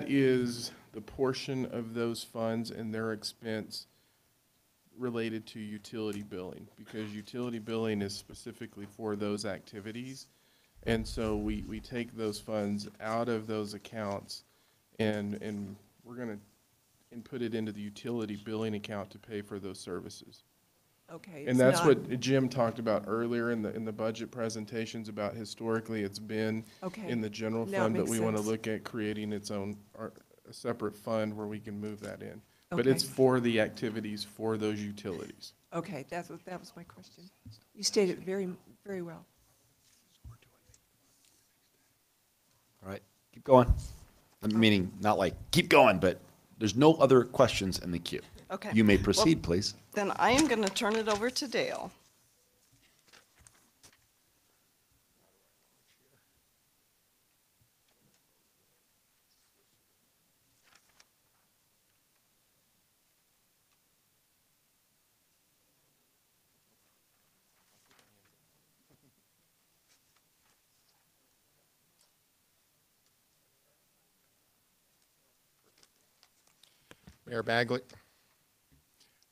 is the portion of those funds and their expense related to utility billing, because utility billing is specifically for those activities. And so we take those funds out of those accounts and we're going to input it into the utility billing account to pay for those services. Okay. And that's what Jim talked about earlier in the budget presentations about historically it's been in the general fund, but we want to look at creating its own a separate fund where we can move that in. But it's for the activities for those utilities. Okay, that was my question. You stated very, very well. All right, keep going. Meaning not like keep going, but there's no other questions in the queue. Okay. You may proceed, Well, please. Then I am going to turn it over to Dale.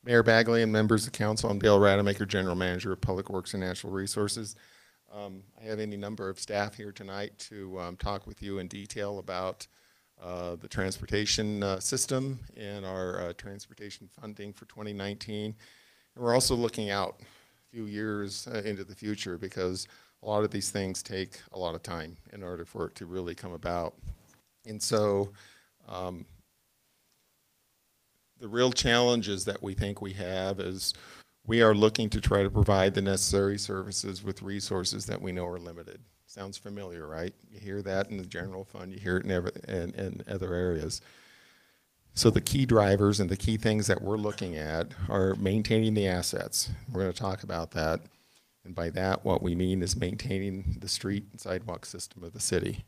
Mayor Bagley and members of council, I'm Dale Rademacher, General Manager of Public Works and Natural Resources. I have any number of staff here tonight to talk with you in detail about the transportation system and our transportation funding for 2019. And we're also looking out a few years into the future, because a lot of these things take a lot of time in order for it to really come about. And so the real challenges that we think we have is we are looking to try to provide the necessary services with resources that we know are limited. Sounds familiar, right? You hear that in the general fund, you hear it in other areas. So the key drivers and the key things that we're looking at are maintaining the assets. We're going to talk about that. And by that, what we mean is maintaining the street and sidewalk system of the city.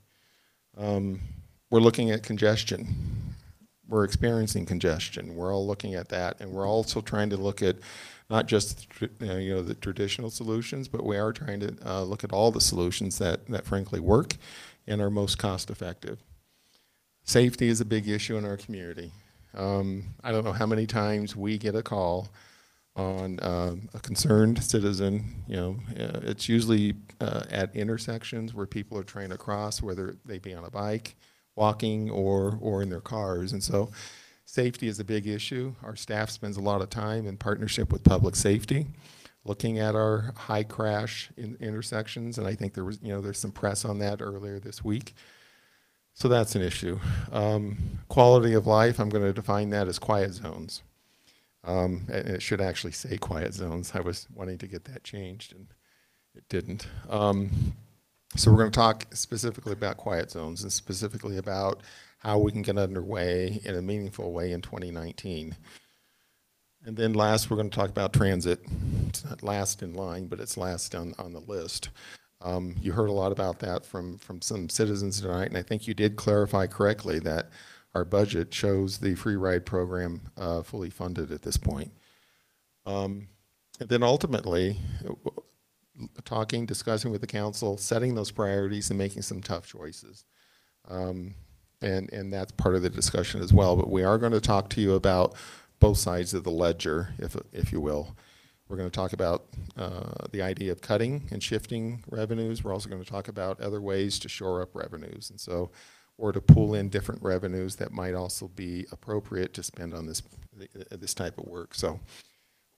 We're looking at congestion. We're experiencing congestion. We're all looking at that, and we're also trying to look at not just the traditional solutions, but we are trying to look at all the solutions that frankly work and are most cost effective. Safety is a big issue in our community. I don't know how many times we get a call on a concerned citizen. It's usually at intersections where people are trying to cross, whether they be on a bike, walking, or in their cars. And so safety is a big issue. Our staff spends a lot of time in partnership with public safety, looking at our high crash intersections, and I think there was, there's some press on that earlier this week. So that's an issue. Quality of life, I'm going to define that as quiet zones. And it should actually say quiet zones. I was wanting to get that changed, and it didn't. So we're going to talk specifically about quiet zones and specifically about how we can get underway in a meaningful way in 2019. And then last, we're going to talk about transit. It's not last in line, but it's last on the list. You heard a lot about that from some citizens tonight, and I think you did clarify correctly that our budget shows the free ride program fully funded at this point. And then ultimately, discussing with the council, setting those priorities and making some tough choices. And that's part of the discussion as well. But we are going to talk to you about both sides of the ledger, if you will. We're going to talk about the idea of cutting and shifting revenues. We're also going to talk about other ways to shore up revenues, and so, or to pull in different revenues that might also be appropriate to spend on this type of work. So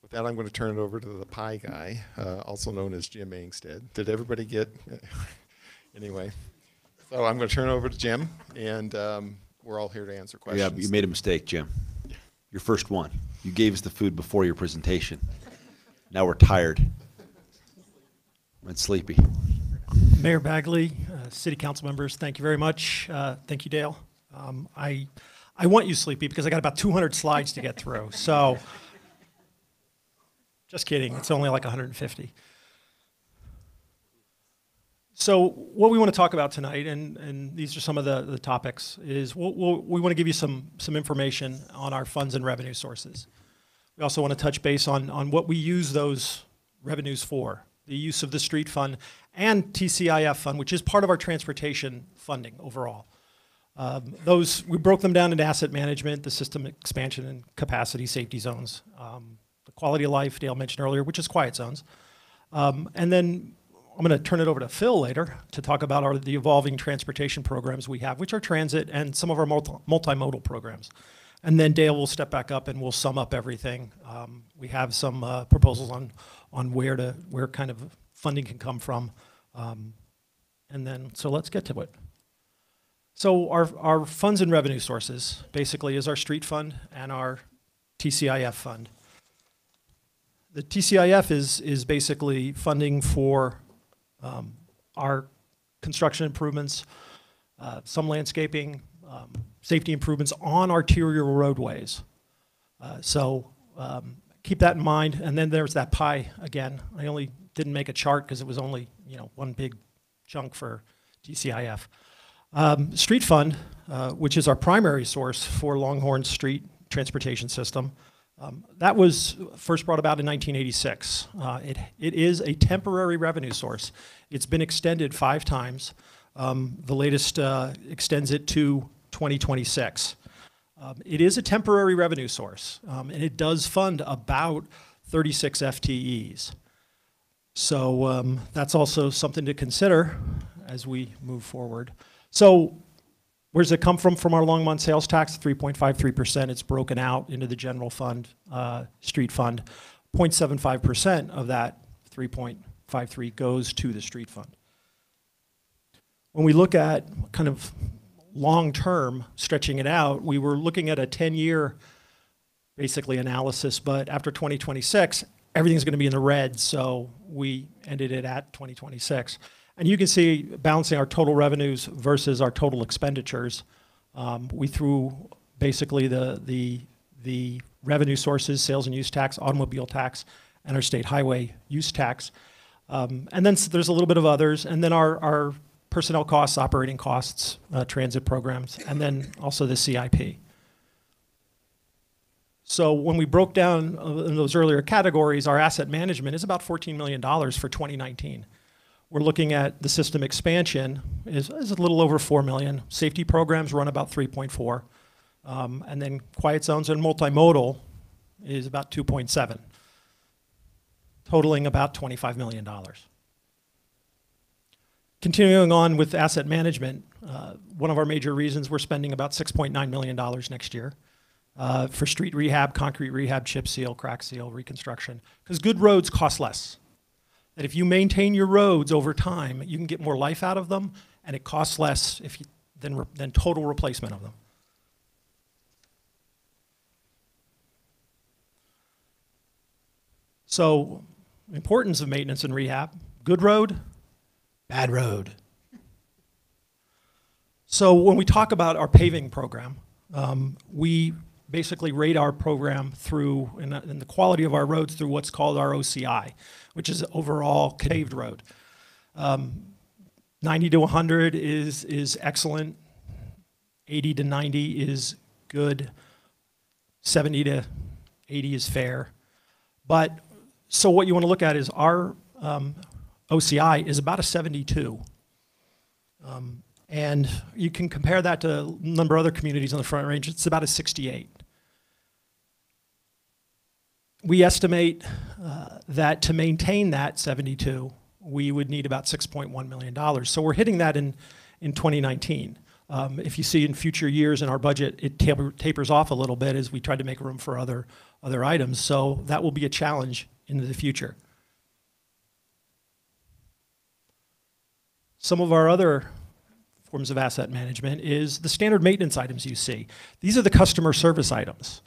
with that, I'm going to turn it over to the pie guy, also known as Jim Angstead. Did everybody get, anyway. So I'm going to turn it over to Jim, and we're all here to answer questions. Yeah, you made a mistake, Jim. Your first one. You gave us the food before your presentation. Now we're tired and sleepy. Mayor Bagley, city council members, thank you very much. Thank you, Dale. I want you sleepy because I got about 200 slides to get through. So just kidding. It's only like 150. So what we want to talk about tonight, and these are some of the topics, is we want to give you some information on our funds and revenue sources. We also want to touch base on what we use those revenues for, the use of the street fund and TCIF fund, which is part of our transportation funding overall. We broke them down into asset management, the system expansion and capacity safety zones, the quality of life Dale mentioned earlier, which is quiet zones. And then I'm going to turn it over to Phil later to talk about the evolving transportation programs we have, which are transit and some of our multimodal programs. And then Dale will step back up and we'll sum up everything. We have some proposals on where kind of funding can come from. So let's get to it. So our funds and revenue sources basically is our street fund and our TCIF fund. The TCIF is basically funding for our construction improvements, some landscaping, safety improvements on arterial roadways. Keep that in mind. And then there's that pie again. I only didn't make a chart because it was only one big chunk for TCIF. Street fund, which is our primary source for Longhorn Street transportation system, that was first brought about in 1986. It is a temporary revenue source. It's been extended 5 times. The latest extends it to 2026. It is a temporary revenue source, and it does fund about 36 FTEs. So that's also something to consider as we move forward. So where does it come from? From our Longmont sales tax, 3.53%. It's broken out into the general fund, street fund. 0.75% of that 3.53 goes to the street fund. When we look at kind of long-term, stretching it out, we were looking at a 10-year basically analysis, but after 2026, everything's going to be in the red, so we ended it at 2026. And you can see balancing our total revenues versus our total expenditures. We threw basically the revenue sources, sales and use tax, automobile tax, and our state highway use tax. And then there's a little bit of others, and then our personnel costs, operating costs, transit programs, and then also the CIP. So when we broke down in those earlier categories, our asset management is about $14 million for 2019. We're looking at the system expansion is a little over 4 million. Safety programs run about 3.4. And then quiet zones and multimodal is about 2.7, totaling about $25 million. Continuing on with asset management, one of our major reasons we're spending about $6.9 million next year for street rehab, concrete rehab, chip seal, crack seal, reconstruction, because good roads cost less. That if you maintain your roads over time, you can get more life out of them, and it costs less than total replacement of them. So, importance of maintenance and rehab: good road, bad road. So when we talk about our paving program, we basically rate our program through, and the quality of our roads through what's called our OCI, which is overall paved road. 90 to 100 is excellent. 80 to 90 is good. 70 to 80 is fair. But so what you want to look at is our OCI is about a 72. And you can compare that to a number of other communities on the Front Range. It's about a 68. We estimate that to maintain that 72, we would need about $6.1 million. So we're hitting that in 2019. If you see in future years in our budget, it tapers off a little bit as we try to make room for other items. So that will be a challenge into the future. Some of our other forms of asset management is the standard maintenance items you see. These are the customer service items.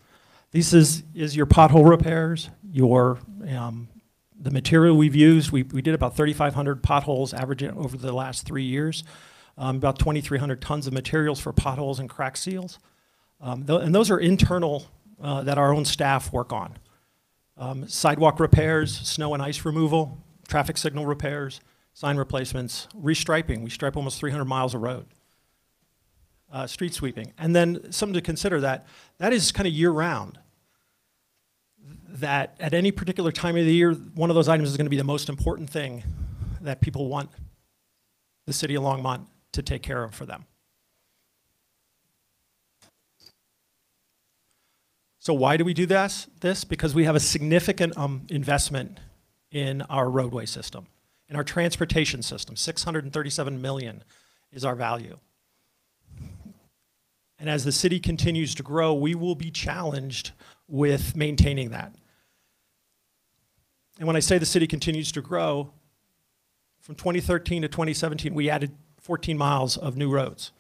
This is your pothole repairs, the material we've used. We did about 3,500 potholes averaging over the last 3 years, about 2,300 tons of materials for potholes and crack seals. And those are internal that our own staff work on. Sidewalk repairs, snow and ice removal, traffic signal repairs, sign replacements, restriping. We stripe almost 300 miles of road. Street sweeping. And then something to consider that is kind of year-round. That at any particular time of the year, one of those items is going to be the most important thing that people want the city of Longmont to take care of for them. So why do we do this? Because we have a significant investment in our roadway system, in our transportation system. $637 million is our value. And as the city continues to grow, we will be challenged with maintaining that. And when I say the city continues to grow, from 2013 to 2017, we added 14 miles of new roads.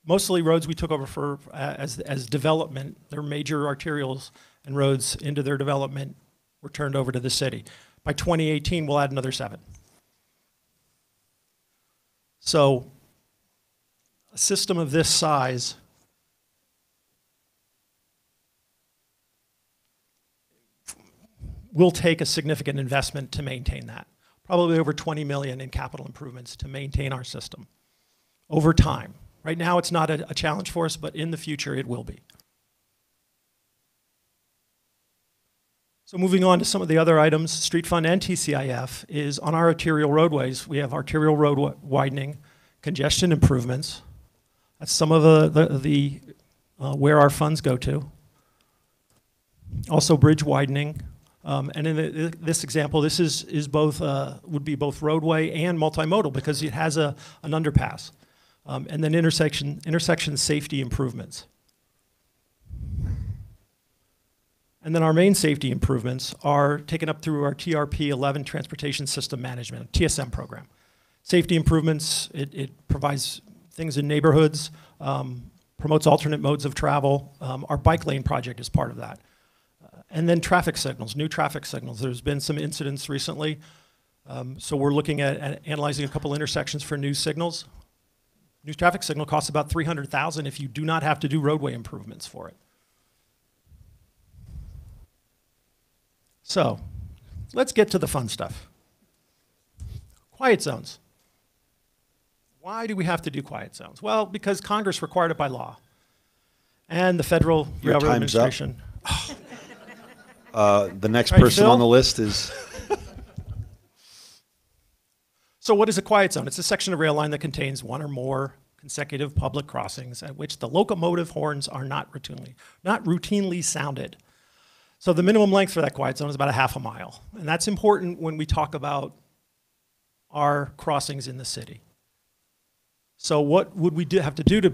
Mostly roads we took over for as development. Their major arterials and roads into their development were turned over to the city. By 2018, we'll add another 7. So a system of this size will take a significant investment to maintain that. Probably over 20 million in capital improvements to maintain our system over time. Right now it's not a challenge for us, but in the future it will be. So moving on to some of the other items, Street Fund and TCIF is on our arterial roadways. We have arterial road widening, congestion improvements. That's some of the where our funds go to. Also bridge widening. And in this example, this is both would be both roadway and multimodal because it has an underpass. And then intersection safety improvements. And then our main safety improvements are taken up through our TRP 11 Transportation System Management, TSM program. Safety improvements, it provides things in neighborhoods, promotes alternate modes of travel. Our bike lane project is part of that. And then traffic signals, new traffic signals. There's been some incidents recently. So we're looking at analyzing a couple intersections for new signals. New traffic signal costs about $300,000 if you do not have to do roadway improvements for it. So, let's get to the fun stuff. Quiet zones. Why do we have to do quiet zones? Well, because Congress required it by law. And the Federal Railroad Administration. The next All right, person Phil? on the list is... So what is a quiet zone? It's a section of rail line that contains one or more consecutive public crossings at which the locomotive horns are not routinely sounded. So the minimum length for that quiet zone is about a half a mile. And that's important when we talk about our crossings in the city. So what would we have to do to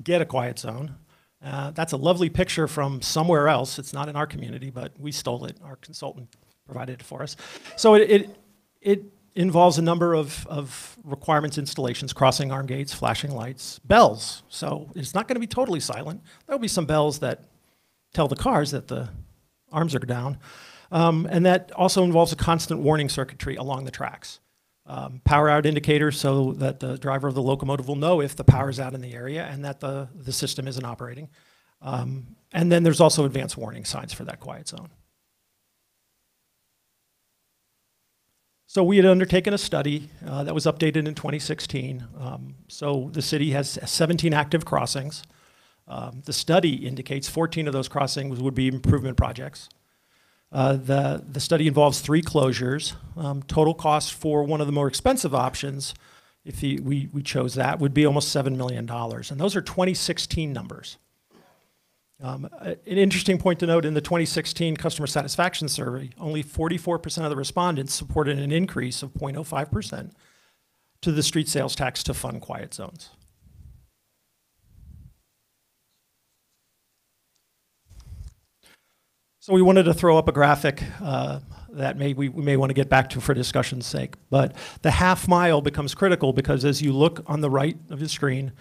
get a quiet zone? That's a lovely picture from somewhere else. It's not in our community, but we stole it. Our consultant provided it for us. So it involves a number of requirements, installations, crossing arm gates, flashing lights, bells. So it's not going to be totally silent. There'll be some bells that tell the cars that the arms are down. And that also involves a constant warning circuitry along the tracks. Power out indicators so that the driver of the locomotive will know if the power is out in the area and that the system isn't operating. And then there's also advanced warning signs for that quiet zone. So we had undertaken a study that was updated in 2016. So the city has 17 active crossings. The study indicates 14 of those crossings would be improvement projects. The study involves 3 closures. Total cost for one of the more expensive options, if we chose that, would be almost $7 million. And those are 2016 numbers. An interesting point to note, in the 2016 customer satisfaction survey, only 44% of the respondents supported an increase of 0.05% to the street sales tax to fund quiet zones. So we wanted to throw up a graphic that we may want to get back to for discussion's sake. But the half mile becomes critical because as you look on the right of the screen,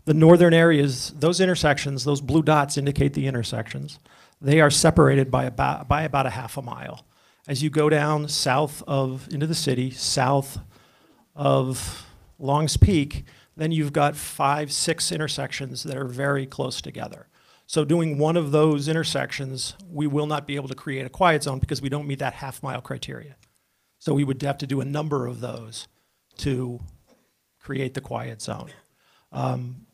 the northern areas, those intersections, those blue dots indicate the intersections. They are separated by about a half a mile. As you go down into the city, south of Long's Peak, then you've got 5, 6 intersections that are very close together. So doing one of those intersections, we will not be able to create a quiet zone because we don't meet that half mile criteria. So we would have to do a number of those to create the quiet zone.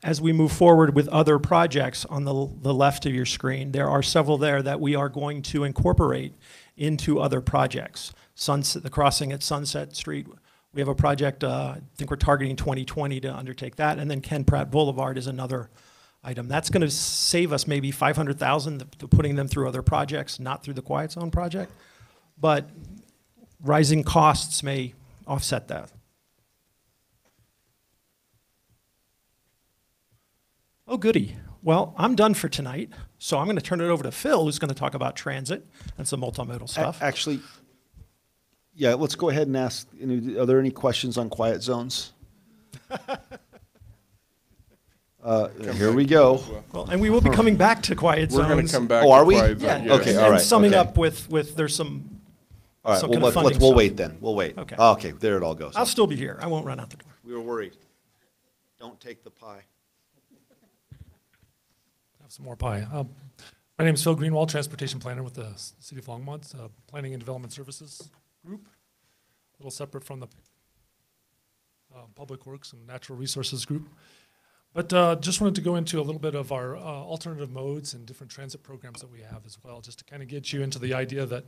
As we move forward with other projects on the left of your screen, there are several there that we are going to incorporate into other projects. The crossing at Sunset Street, we have a project, I think we're targeting 2020 to undertake that, and then Ken Pratt Boulevard is another item. That's going to save us maybe $500,000 to putting them through other projects, not through the quiet zone project, but rising costs may offset that. Oh, goody. Well, I'm done for tonight, so I'm going to turn it over to Phil, who's going to talk about transit and some multimodal stuff. Actually, yeah, let's go ahead and ask, are there any questions on quiet zones? Here we go. Well, and we will be coming back to quiet zones. We're going to come back Oh, are to we? quiet Yeah. zone, Okay, yes. all right. And summing okay. up with there's some All right, some well, kind of funding we'll stuff. wait then. We'll wait. Okay. Okay, there it all goes. I'll still be here. I won't run out the door. We were worried. Don't take the pie. Have some more pie. My name is Phil Greenwald, Transportation Planner with the City of Longmont, Planning and Development Services Group, a little separate from the Public Works and Natural Resources Group. But just wanted to go into a little bit of our alternative modes and different transit programs that we have as well, just to kind of get you into the idea that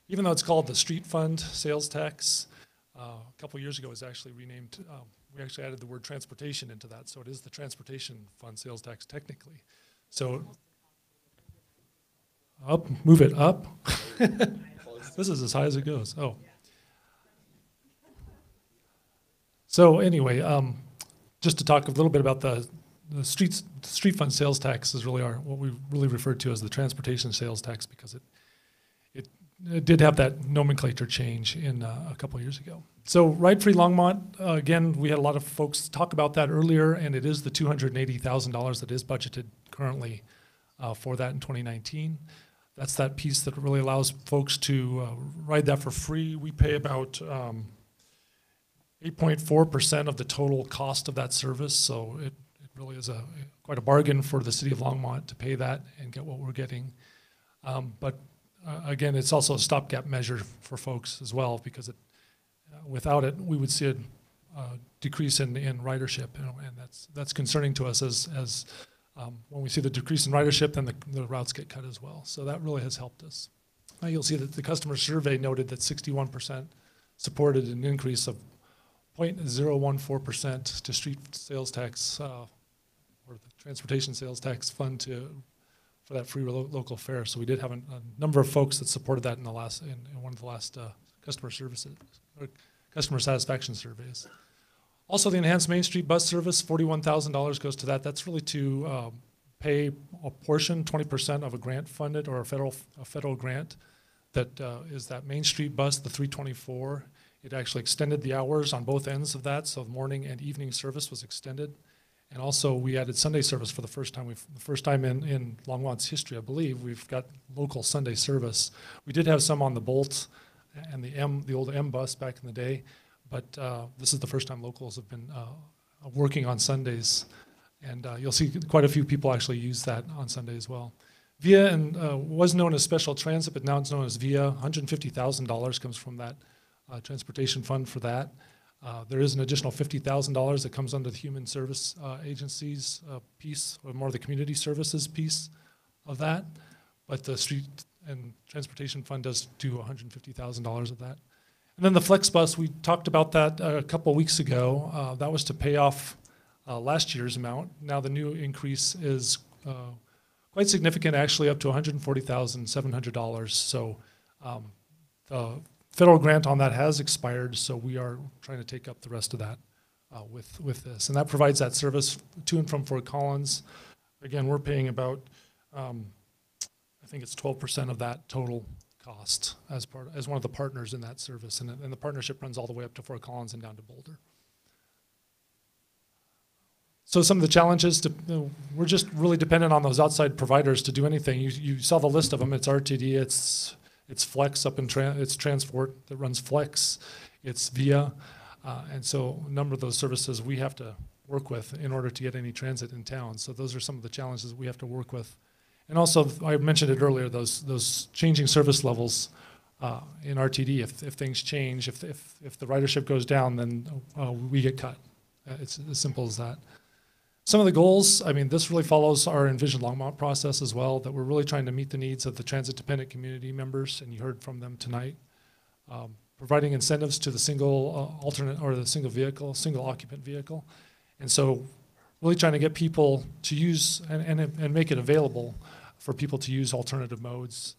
even though it's called the Street Fund Sales Tax, a couple years ago it was actually renamed, we actually added the word transportation into that, so it is the Transportation Fund Sales Tax technically. So, move it up. This is as high as it goes. Oh. So anyway, just to talk a little bit about the street fund sales tax is really what we really refer to as the transportation sales tax, because it did have that nomenclature change in a couple of years ago. So Ride Free Longmont, again, we had a lot of folks talk about that earlier, and it is the $280,000 that is budgeted currently for that in 2019. That's that piece that really allows folks to ride that for free. We pay about 8.4% of the total cost of that service. So it really is quite a bargain for the city of Longmont to pay that and get what we're getting. But again, it's also a stopgap measure for folks as well, because without it, we would see a decrease in ridership, and that's concerning to us as when we see the decrease in ridership, then the routes get cut as well. So that really has helped us. Now you'll see that the customer survey noted that 61% supported an increase of 0.014% to street sales tax or the transportation sales tax fund for that free local fare. So we did have a number of folks that supported that in one of the last customer satisfaction surveys. Also, the enhanced Main Street bus service, $41,000 goes to that. That's really to pay a portion, 20% of a grant funded or a federal grant that is that Main Street bus, the 324. It actually extended the hours on both ends of that, so morning and evening service was extended. And also, we added Sunday service for the first time. The first time in Longmont's history, I believe, we've got local Sunday service. We did have some on the Bolt and the old M bus back in the day, but this is the first time locals have been working on Sundays. And you'll see quite a few people actually use that on Sunday as well. VIA was known as Special Transit, but now it's known as VIA. $150,000 comes from that transportation fund for that. There is an additional $50,000 that comes under the Human Service Agency's piece, or more the community services piece of that. But the Street and Transportation Fund does do $150,000 of that. And then the Flex Bus, we talked about that a couple weeks ago. That was to pay off last year's amount. Now the new increase is quite significant, actually up to $140,700. So the federal grant on that has expired, so we are trying to take up the rest of that with this. And that provides that service to and from Fort Collins. Again, we're paying about, I think it's 12% of that total cost as one of the partners in that service. And the partnership runs all the way up to Fort Collins and down to Boulder. So some of the challenges, we're just really dependent on those outside providers to do anything. You saw the list of them. It's RTD, it's Flex up in it's Transport that runs Flex, it's VIA, and so a number of those services we have to work with in order to get any transit in town. So those are some of the challenges we have to work with. And also, I mentioned it earlier, those changing service levels in RTD. If things change, if the ridership goes down, then we get cut. It's as simple as that. Some of the goals, I mean, this really follows our Envision Longmont process as well, that we're really trying to meet the needs of the transit-dependent community members, and you heard from them tonight. Providing incentives to the single alternate or the single occupant vehicle. And so really trying to get people to use and make it available for people to use alternative modes.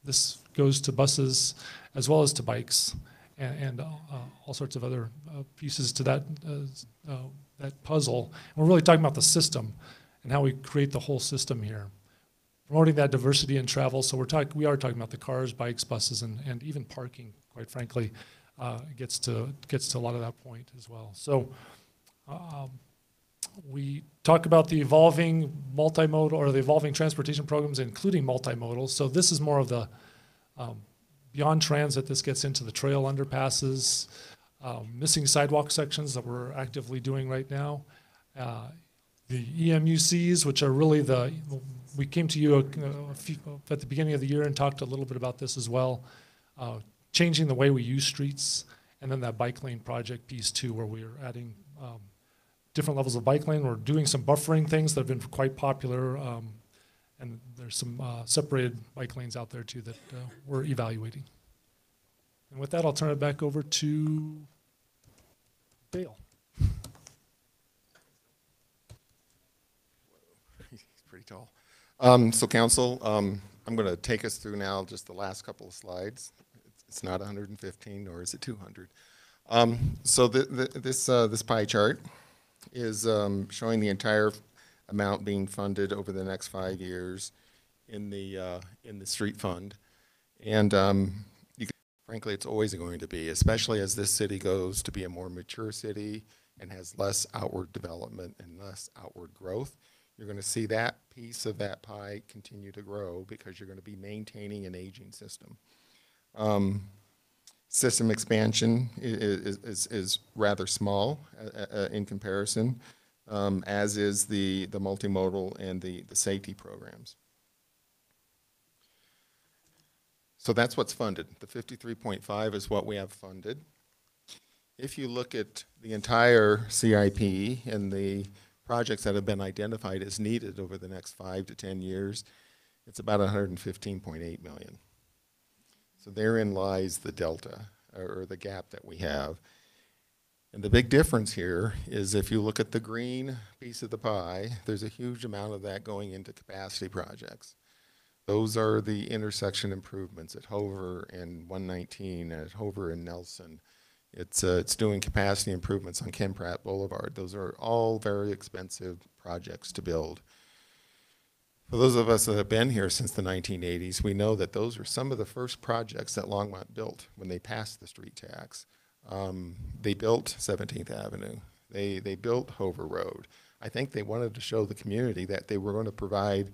This goes to buses as well as to bikes and all sorts of other pieces to that puzzle. And we're really talking about the system and how we create the whole system here. Promoting that diversity in travel. So we are talking about the cars, bikes, buses, and even parking, quite frankly, gets to a lot of that point as well. So we talk about the evolving multimodal or the evolving transportation programs, including multimodal. So this is more of the beyond transit. This gets into the trail underpasses, missing sidewalk sections that we're actively doing right now. The EMUCs, which are really we came to you at the beginning of the year and talked a little bit about this as well, changing the way we use streets, and then that bike lane project piece too, where we're adding different levels of bike lane. We're doing some buffering things that have been quite popular, and there's some separated bike lanes out there too that we're evaluating. And with that, I'll turn it back over to Dale. He's pretty tall. So council, I'm going to take us through now just the last couple of slides. It's not 115, nor is it 200. So this pie chart is showing the entire amount being funded over the next 5 years in the street fund, and frankly, it's always going to be, especially as this city goes to be a more mature city and has less outward development and less outward growth. You're going to see that piece of that pie continue to grow because you're going to be maintaining an aging system. System expansion is rather small in comparison, as is the multimodal and the safety programs. So that's what's funded. The 53.5 is what we have funded. If you look at the entire CIP and the projects that have been identified as needed over the next 5 to 10 years, it's about 115.8 million. So therein lies the delta, or the gap that we have. And the big difference here is if you look at the green piece of the pie, there's a huge amount of that going into capacity projects. Those are the intersection improvements at Hover and 119, at Hover and Nelson. It's doing capacity improvements on Ken Pratt Boulevard. Those are all very expensive projects to build. For those of us that have been here since the 1980s, we know that those were some of the first projects that Longmont built when they passed the street tax. They built 17th Avenue. They built Hover Road. I think they wanted to show the community that they were going to provide,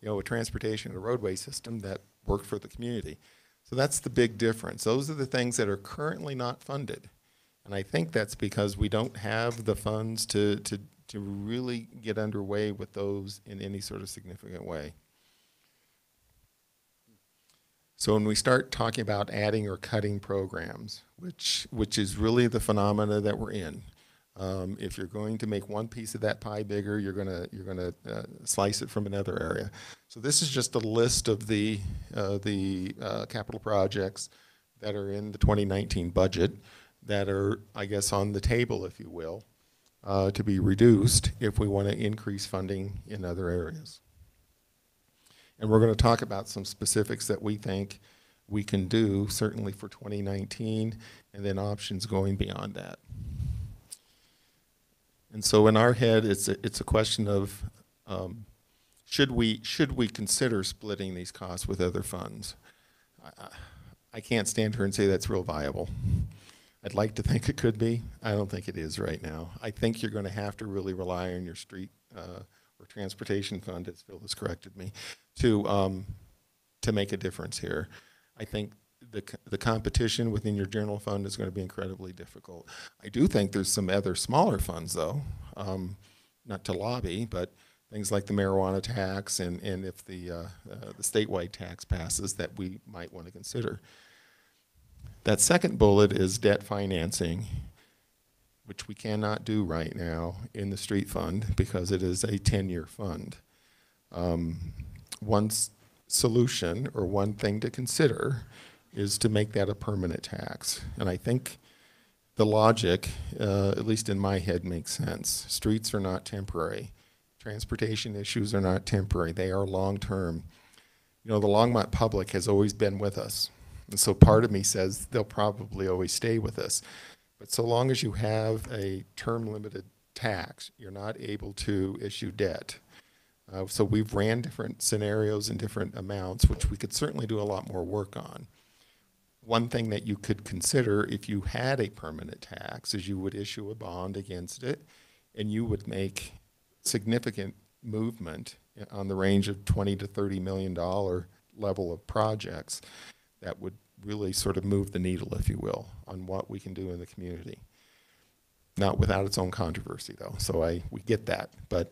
a transportation and a roadway system that worked for the community. So that's the big difference. Those are the things that are currently not funded. And I think that's because we don't have the funds to really get underway with those in any sort of significant way. So when we start talking about adding or cutting programs, which is really the phenomena that we're in, if you're going to make one piece of that pie bigger, you're gonna slice it from another area. So this is just a list of the capital projects that are in the 2019 budget that are, I guess, on the table, if you will, to be reduced if we want to increase funding in other areas. And we're going to talk about some specifics that we think we can do, certainly for 2019, and then options going beyond that. And so in our head, it's a question of should we consider splitting these costs with other funds? I can't stand here and say that's real viable. I'd like to think it could be. I don't think it is right now. I think you're going to have to really rely on your street or transportation fund, as Phil has corrected me, to make a difference here. I think the competition within your general fund is going to be incredibly difficult. I do think there's some other smaller funds, though, not to lobby, but things like the marijuana tax and if the statewide tax passes that we might want to consider. That second bullet is debt financing, which we cannot do right now in the street fund because it is a 10-year fund. One solution or one thing to consider is to make that a permanent tax. And I think the logic, at least in my head, makes sense. Streets are not temporary. Transportation issues are not temporary. They are long-term. The Longmont public has always been with us. And so part of me says they'll probably always stay with us. But so long as you have a term-limited tax, you're not able to issue debt. So we've ran different scenarios and different amounts, which we could certainly do a lot more work on. One thing that you could consider if you had a permanent tax is you would issue a bond against it, and you would make significant movement on the range of $20 to $30 million level of projects that would really sort of move the needle, if you will, on what we can do in the community. Not without its own controversy, though, so we get that, but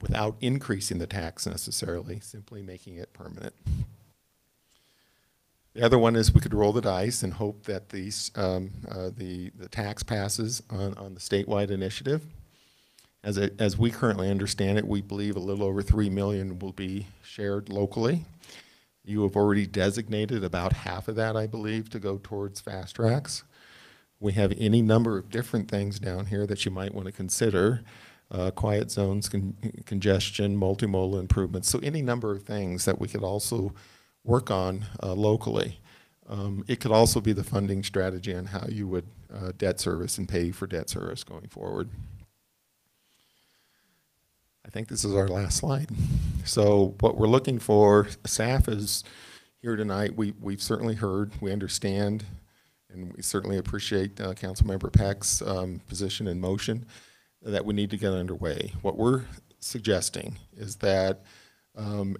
without increasing the tax necessarily, simply making it permanent. The other one is we could roll the dice and hope that these, the tax passes on the statewide initiative. As we currently understand it, we believe a little over $3 million will be shared locally. You have already designated about half of that, I believe, to go towards fast tracks. We have any number of different things down here that you might want to consider. Quiet zones, congestion, multimodal improvements. So any number of things that we could also work on locally. It could also be the funding strategy on how you would debt service and pay for debt service going forward. I think this is our last slide. So what we're looking for, staff is here tonight. We've certainly heard, we understand, and we certainly appreciate Councilmember Peck's position and motion that we need to get underway. What we're suggesting is that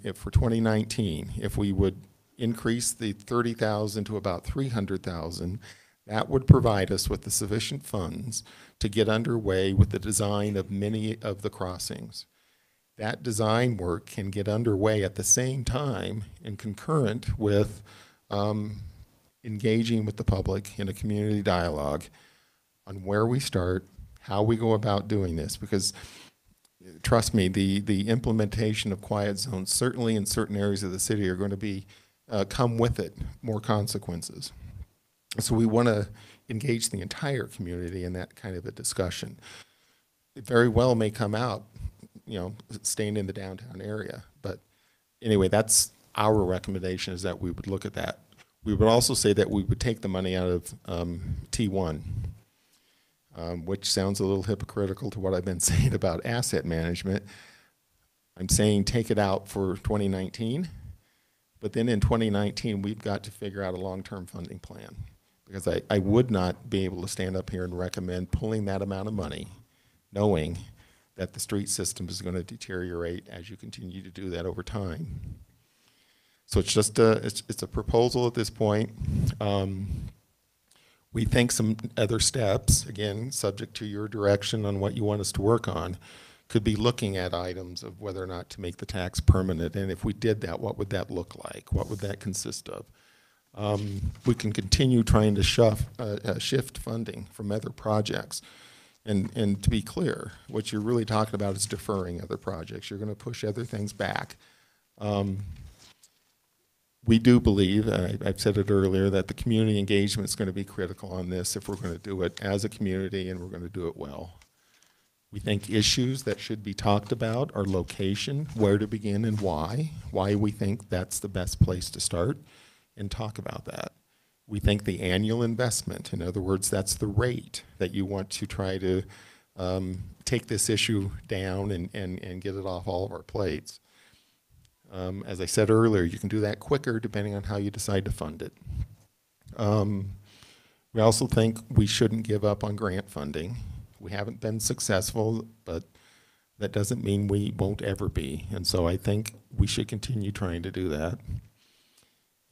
if for 2019, if we would increase the 30,000 to about 300,000, that would provide us with the sufficient funds to get underway with the design of many of the crossings. That design work can get underway at the same time and concurrent with engaging with the public in a community dialogue on where we start, how we go about doing this, because trust me, the implementation of quiet zones, certainly in certain areas of the city, are going to be come with it more consequences. So we want to engage the entire community in that kind of a discussion. It very well may come out, you know, staying in the downtown area. But anyway, that's our recommendation, is that we would look at that. We would also say that we would take the money out of T1, which sounds a little hypocritical to what I've been saying about asset management. I'm saying take it out for 2019, but then in 2019, we've got to figure out a long-term funding plan, because I would not be able to stand up here and recommend pulling that amount of money, knowing that the street system is going to deteriorate as you continue to do that over time. So it's just it's a proposal at this point. We think some other steps, again, subject to your direction on what you want us to work on, could be looking at items of whether or not to make the tax permanent. And if we did that, what would that look like? What would that consist of? We can continue trying to shift funding from other projects. And to be clear, what you're really talking about is deferring other projects. You're going to push other things back. We do believe, I've said it earlier, that the community engagement is going to be critical on this if we're going to do it as a community, and we're going to do it well. We think issues that should be talked about are location, where to begin and why we think that's the best place to start and talk about that. We think the annual investment, in other words, that's the rate that you want to try to take this issue down and get it off all of our plates. As I said earlier, you can do that quicker depending on how you decide to fund it. We also think we shouldn't give up on grant funding. We haven't been successful, but that doesn't mean we won't ever be. And so I think we should continue trying to do that.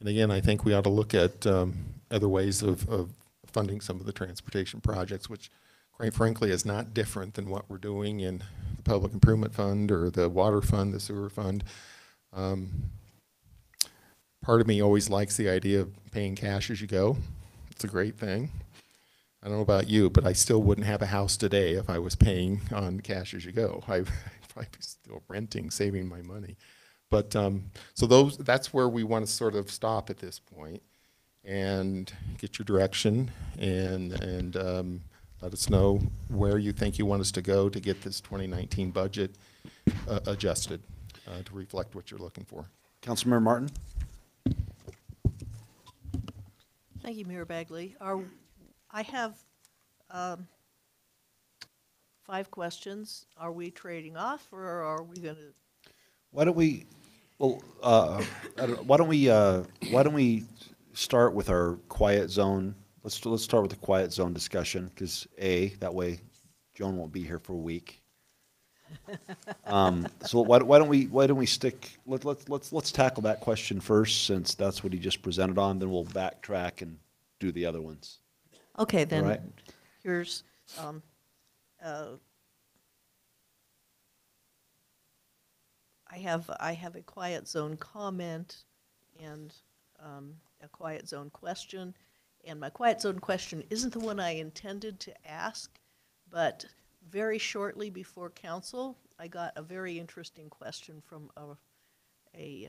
And again, I think we ought to look at other ways of funding some of the transportation projects, which quite frankly is not different than what we're doing in the Public Improvement Fund or the Water Fund, the Sewer Fund. Part of me always likes the idea of paying cash as you go. It's a great thing. I don't know about you, but I still wouldn't have a house today if I was paying on cash as you go. I'd probably be still renting, saving my money. But so that's where we want to sort of stop at this point and get your direction and let us know where you think you want us to go to get this 2019 budget adjusted to reflect what you're looking for. Councilmember Martin. Thank you, Mayor Bagley. I have 5 questions. Are we trading off, or are we going to? Why don't we? Well, why don't we start with our quiet zone? Let's start with the quiet zone discussion, because that way Joan won't be here for a week. So why don't we stick? Let's tackle that question first, since that's what he just presented on. Then we'll backtrack and do the other ones. Okay, then. All right. Here's I have a quiet zone comment and a quiet zone question. And my quiet zone question isn't the one I intended to ask, but very shortly before council, I got a very interesting question from a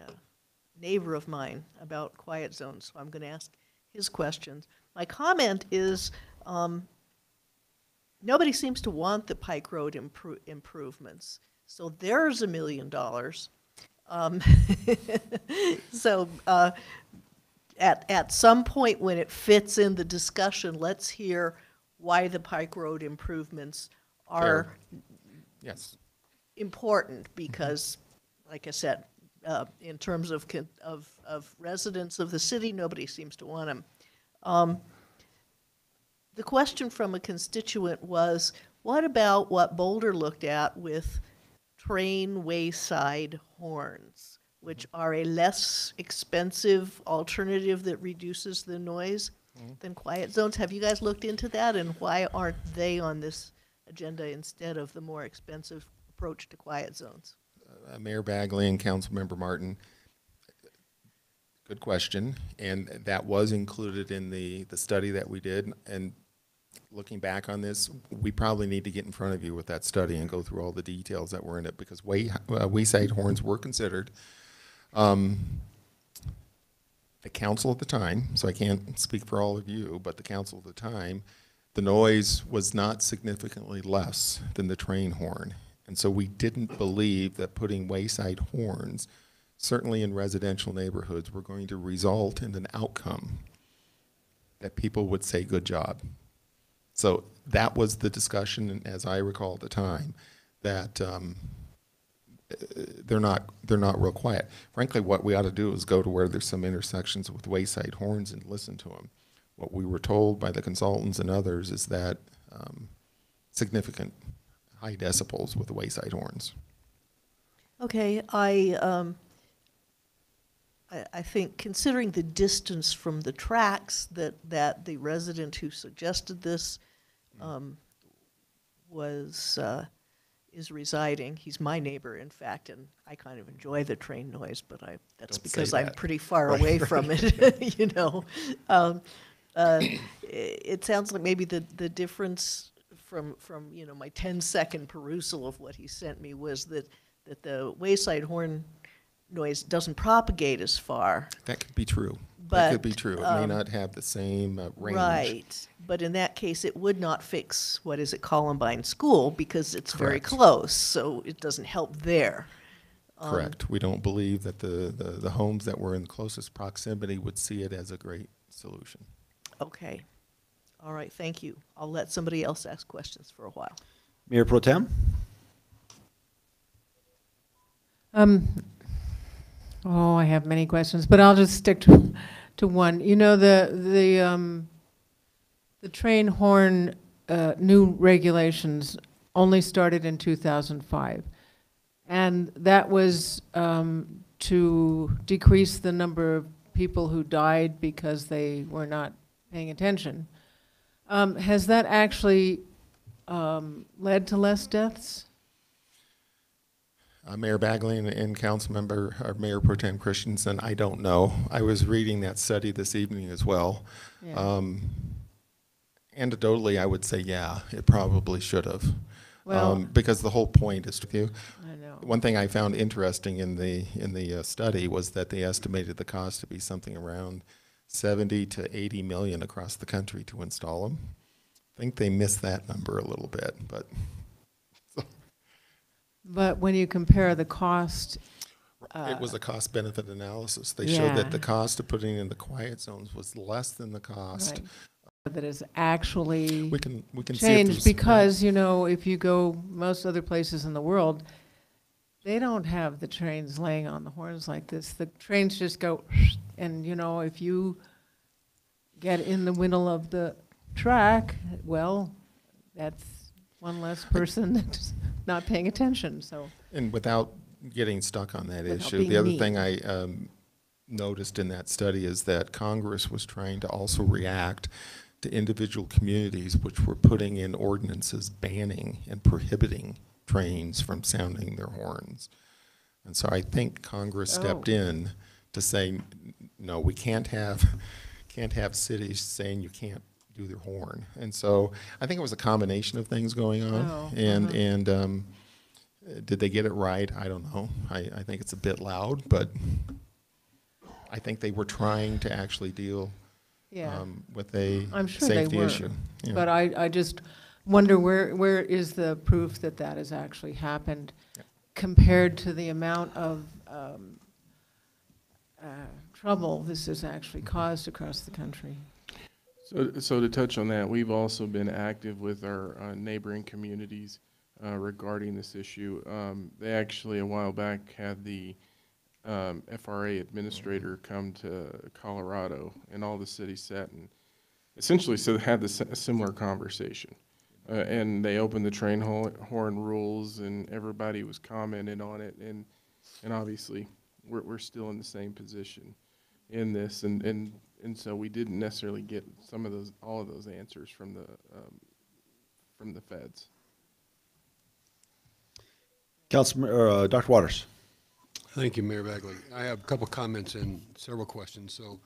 neighbor of mine about quiet zones, so I'm going to ask his questions. My comment is nobody seems to want the Pike Road improvements, so there's $1 million. So at some point when it fits in the discussion, let's hear why the Pike Road improvements are important, because, like I said, in terms of residents of the city, nobody seems to want them. The question from a constituent was, what about what Boulder looked at with train wayside horns, which are a less expensive alternative that reduces the noise than quiet zones. Have you guys looked into that, and why aren't they on this agenda instead of the more expensive approach to quiet zones? Mayor Bagley and Councilmember Martin, good question, and that was included in the study that we did. And looking back on this, we probably need to get in front of you with that study and go through all the details that were in it, because wayside horns were considered. The council at the time, so I can't speak for all of you, but the council at the time, the noise was not significantly less than the train horn. And so we didn't believe that putting wayside horns, certainly in residential neighborhoods, were going to result in an outcome that people would say, good job. So that was the discussion, as I recall at the time, that they're not real quiet. Frankly, what we ought to do is go to where there's some intersections with wayside horns and listen to them. What we were told by the consultants and others is that significant high decibels with the wayside horns. Okay, I think, considering the distance from the tracks that the resident who suggested this is residing. He's my neighbor, in fact, and I kind of enjoy the train noise, but that's because I'm pretty far away from it, you know. It sounds like maybe the difference from you know, my 10-second perusal of what he sent me was that the wayside horn noise doesn't propagate as far. That could be true. But, that could be true. It may not have the same range. Right. But in that case, it would not fix, what is it, Columbine School, because it's very Correct. close, so it doesn't help there. Correct. We don't believe that the homes that were in closest proximity would see it as a great solution. Okay. All right, thank you. I'll let somebody else ask questions for a while. Mayor Pro Tem? Oh, I have many questions, but I'll just stick to one. You know, the train horn new regulations only started in 2005, and that was to decrease the number of people who died because they were not paying attention. Has that actually led to less deaths? Mayor Bagley and Councilmember, or Mayor Pro Tem Christensen, I don't know. I was reading that study this evening as well. Yeah. Anecdotally, I would say, yeah, it probably should have. Well, because the whole point is with you. I know. One thing I found interesting in the study was that they estimated the cost to be something around 70 to 80 million across the country to install them. I think they missed that number a little bit, but. But when you compare the cost, it was a cost-benefit analysis. They yeah. showed that the cost of putting in the quiet zones was less than the cost. Right. That is actually we can changed, because you know, if you go most other places in the world, they don't have the trains laying on the horns like this. The trains just go, and you know, if you get in the middle of the track, well, that's one less person that's not paying attention. So, and without getting stuck on that Without issue, being the other mean. thing I noticed in that study is that Congress was trying to also react to individual communities which were putting in ordinances banning and prohibiting trains from sounding their horns. And so I think Congress stepped in to say, no, we can't have cities saying you can't do their horn. And so I think it was a combination of things going on. Did they get it right? I don't know. I think it's a bit loud, but I think they were trying to actually deal with a I'm sure safety they were, issue. Yeah. But I just wonder where is the proof that that has actually happened compared to the amount of trouble this has actually caused across the country. So to touch on that, we've also been active with our neighboring communities regarding this issue. They actually, a while back, had the FRA administrator come to Colorado, and all the cities sat and essentially had a similar conversation. And they opened the train horn rules, and everybody was commenting on it. And obviously, we're still in the same position in this, and so we didn't necessarily get all of those answers from the feds. Dr. Waters. Thank you, Mayor Bagley. I have a couple comments and several questions. So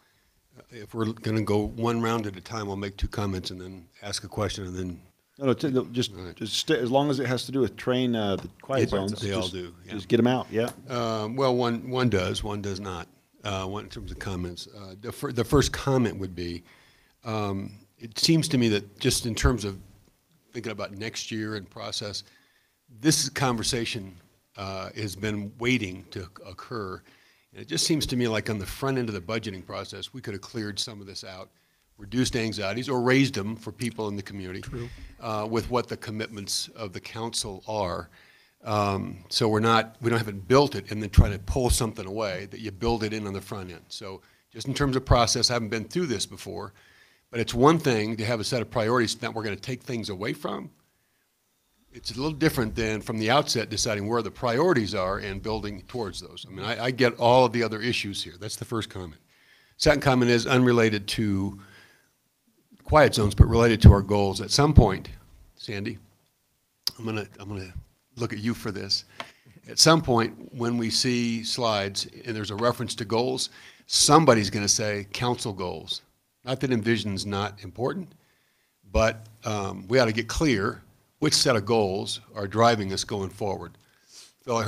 if we're going to go one round at a time, I'll make 2 comments and then ask a question and then. No, just as long as it has to do with train the quiet zones. They all do. Yeah. Just get them out. Yeah. Well, one does not. One in terms of comments. The first comment would be, it seems to me that just in terms of thinking about next year and process, this conversation has been waiting to occur. And it just seems to me like on the front end of the budgeting process, we could have cleared some of this out, reduced anxieties, or raised them for people in the community. True. With what the commitments of the council are. So we haven't built it and then try to pull something away, that you build it in on the front end. So just in terms of process, I haven't been through this before, but it's one thing to have a set of priorities that we're going to take things away from. It's a little different than from the outset deciding where the priorities are and building towards those. I mean, I get all of the other issues here. That's the first comment. Second comment is unrelated to quiet zones, but related to our goals. At some point, Sandy, I'm gonna look at you for this. At some point, when we see slides and there's a reference to goals, somebody's going to say council goals. Not that Envision's not important, but we ought to get clear which set of goals are driving us going forward. Phil, I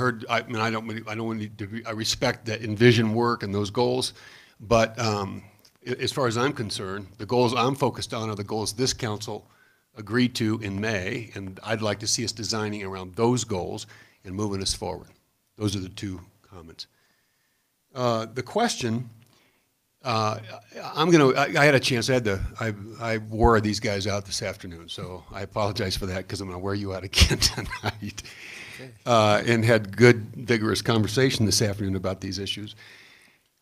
respect that Envision work and those goals, but as far as I'm concerned, the goals I'm focused on are the goals this council agreed to in May, and I'd like to see us designing around those goals and moving us forward. Those are the 2 comments. The question, I had a chance, I wore these guys out this afternoon, so I apologize for that because I'm going to wear you out again tonight. And had good, vigorous conversation this afternoon about these issues.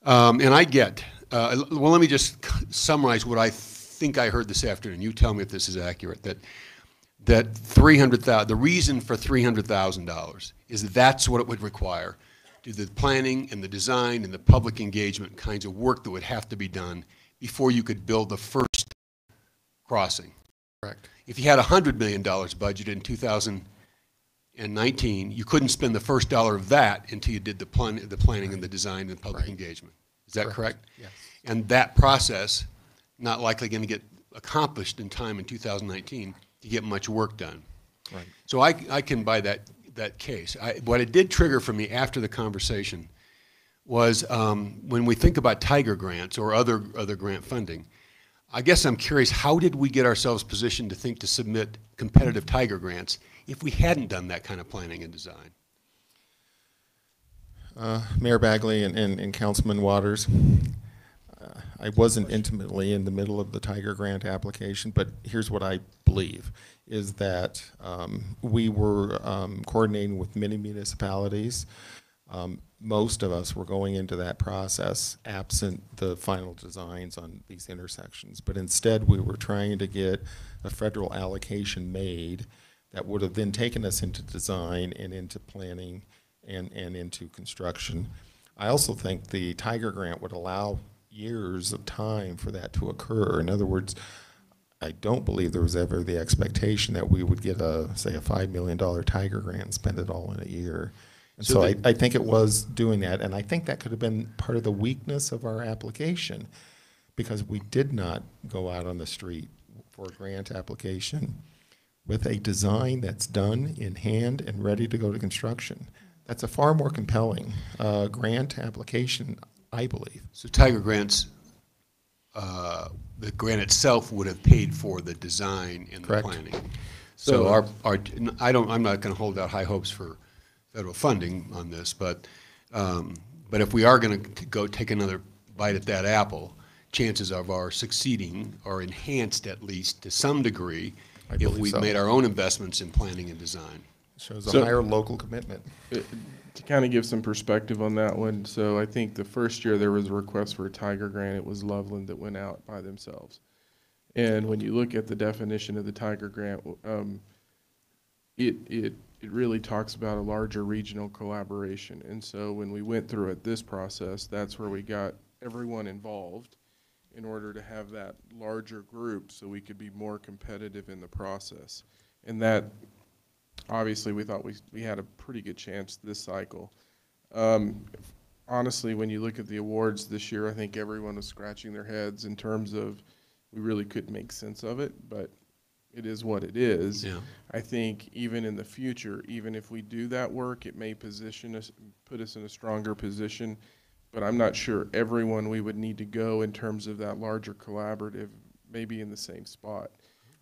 And I get, well, let me just summarize what I think I heard this afternoon. You tell me if this is accurate. That the reason for $300,000 is that's what it would require to do the planning and the design and the public engagement kinds of work that would have to be done before you could build the first crossing. Correct. If you had $100 million budgeted in 2019, you couldn't spend the first dollar of that until you did the planning and the design and public engagement. Is that correct? Yes. And that process, not likely going to get accomplished in time in 2019 to get much work done. Right. So I can buy that case. What it did trigger for me after the conversation was when we think about Tiger grants or other grant funding, I guess I'm curious, how did we get ourselves positioned to think to submit competitive Tiger grants if we hadn't done that kind of planning and design? Mayor Bagley and Councilman Waters, I wasn't intimately in the middle of the Tiger grant application, but here's what I believe, is that we were coordinating with many municipalities. Most of us were going into that process absent the final designs on these intersections, but instead we were trying to get a federal allocation made that would have then taken us into design and into planning and into construction. I also think the Tiger grant would allow years of time for that to occur. In other words, I don't believe there was ever the expectation that we would get say a $5 million Tiger grant and spend it all in a year. And so I think it was doing that, and I think that could have been part of the weakness of our application, because we did not go out on the street for a grant application with a design that's done in hand and ready to go to construction. That's a far more compelling grant application, I believe. So Tiger grants, the grant itself would have paid for the design and Correct. The planning. So I'm not going to hold out high hopes for federal funding on this, but if we are going to go take another bite at that apple, chances of our succeeding are enhanced at least to some degree if we've made our own investments in planning and design. Shows a higher local commitment. To kind of give some perspective on that one, so I think the first year there was a request for a Tiger grant. It was Loveland that went out by themselves. And when you look at the definition of the Tiger grant, it it really talks about a larger regional collaboration. And so when we went through it, this process, that's where we got everyone involved in order to have that larger group so we could be more competitive in the process. And that, obviously, we thought we had a pretty good chance this cycle. Honestly, when you look at the awards this year, I think everyone was scratching their heads in terms of we really couldn't make sense of it, but it is what it is. Yeah. I think even in the future, even if we do that work, it may position us, put us in a stronger position, but I'm not sure everyone we would need to go in terms of that larger collaborative may be in the same spot.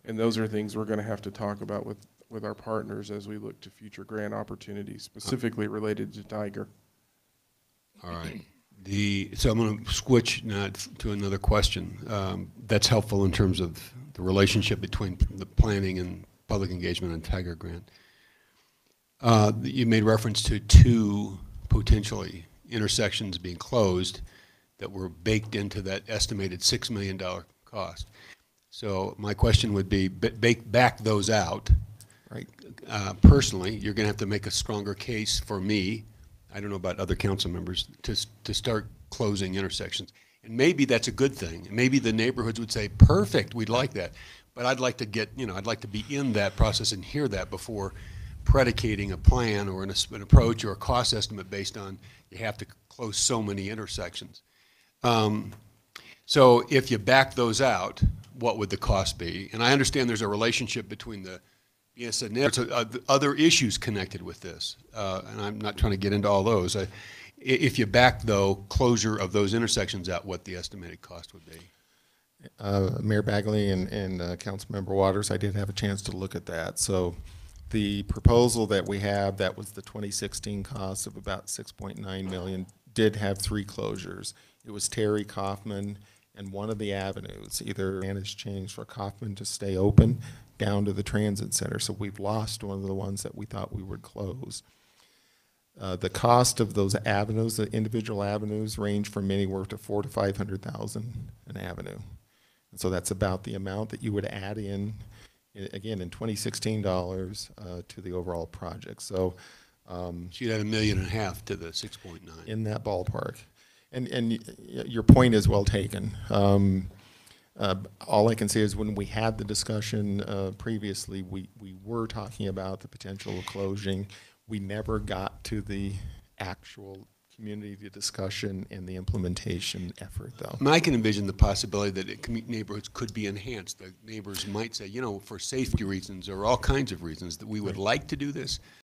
And those are things we're going to have to talk about with our partners as we look to future grant opportunities, specifically related to Tiger. All right. So I'm going to switch now to another question. That's helpful in terms of the relationship between the planning and public engagement on Tiger Grant. You made reference to 2 potentially intersections being closed that were baked into that estimated $6 million cost. So my question would be, back those out. Right. Personally, you're going to have to make a stronger case for me, I don't know about other council members, to start closing intersections. And maybe that's a good thing. Maybe the neighborhoods would say, perfect, we'd like that. But I'd like to get, I'd like to be in that process and hear that before predicating a plan or an approach or a cost estimate based on you have to close so many intersections. So if you back those out, what would the cost be? And I understand there's a relationship between the BSNF, there's other issues connected with this, and I'm not trying to get into all those. If you back, though, closure of those intersections out, what the estimated cost would be? Mayor Bagley and Councilmember Waters, I did have a chance to look at that. So the proposal that we have, that was the 2016 cost of about $6.9 million, did have 3 closures. It was Terry, Kaufman, and one of the avenues. Either plan has changed for Kaufman to stay open down to the transit center. So we've lost one of the ones that we thought we would close. The cost of those avenues, the individual avenues, range from anywhere to $400,000 to $500,000 an avenue. And so that's about the amount that you would add in, again, in 2016 dollars to the overall project. So you'd add $1.5 million to the 6.9. In that ballpark. And your point is well taken. All I can say is when we had the discussion previously, we were talking about the potential of closing. We never got to the actual community discussion and the implementation effort, though. I can envision the possibility that neighborhoods could be enhanced. The neighbors might say, for safety reasons or all kinds of reasons, that we would like to do this,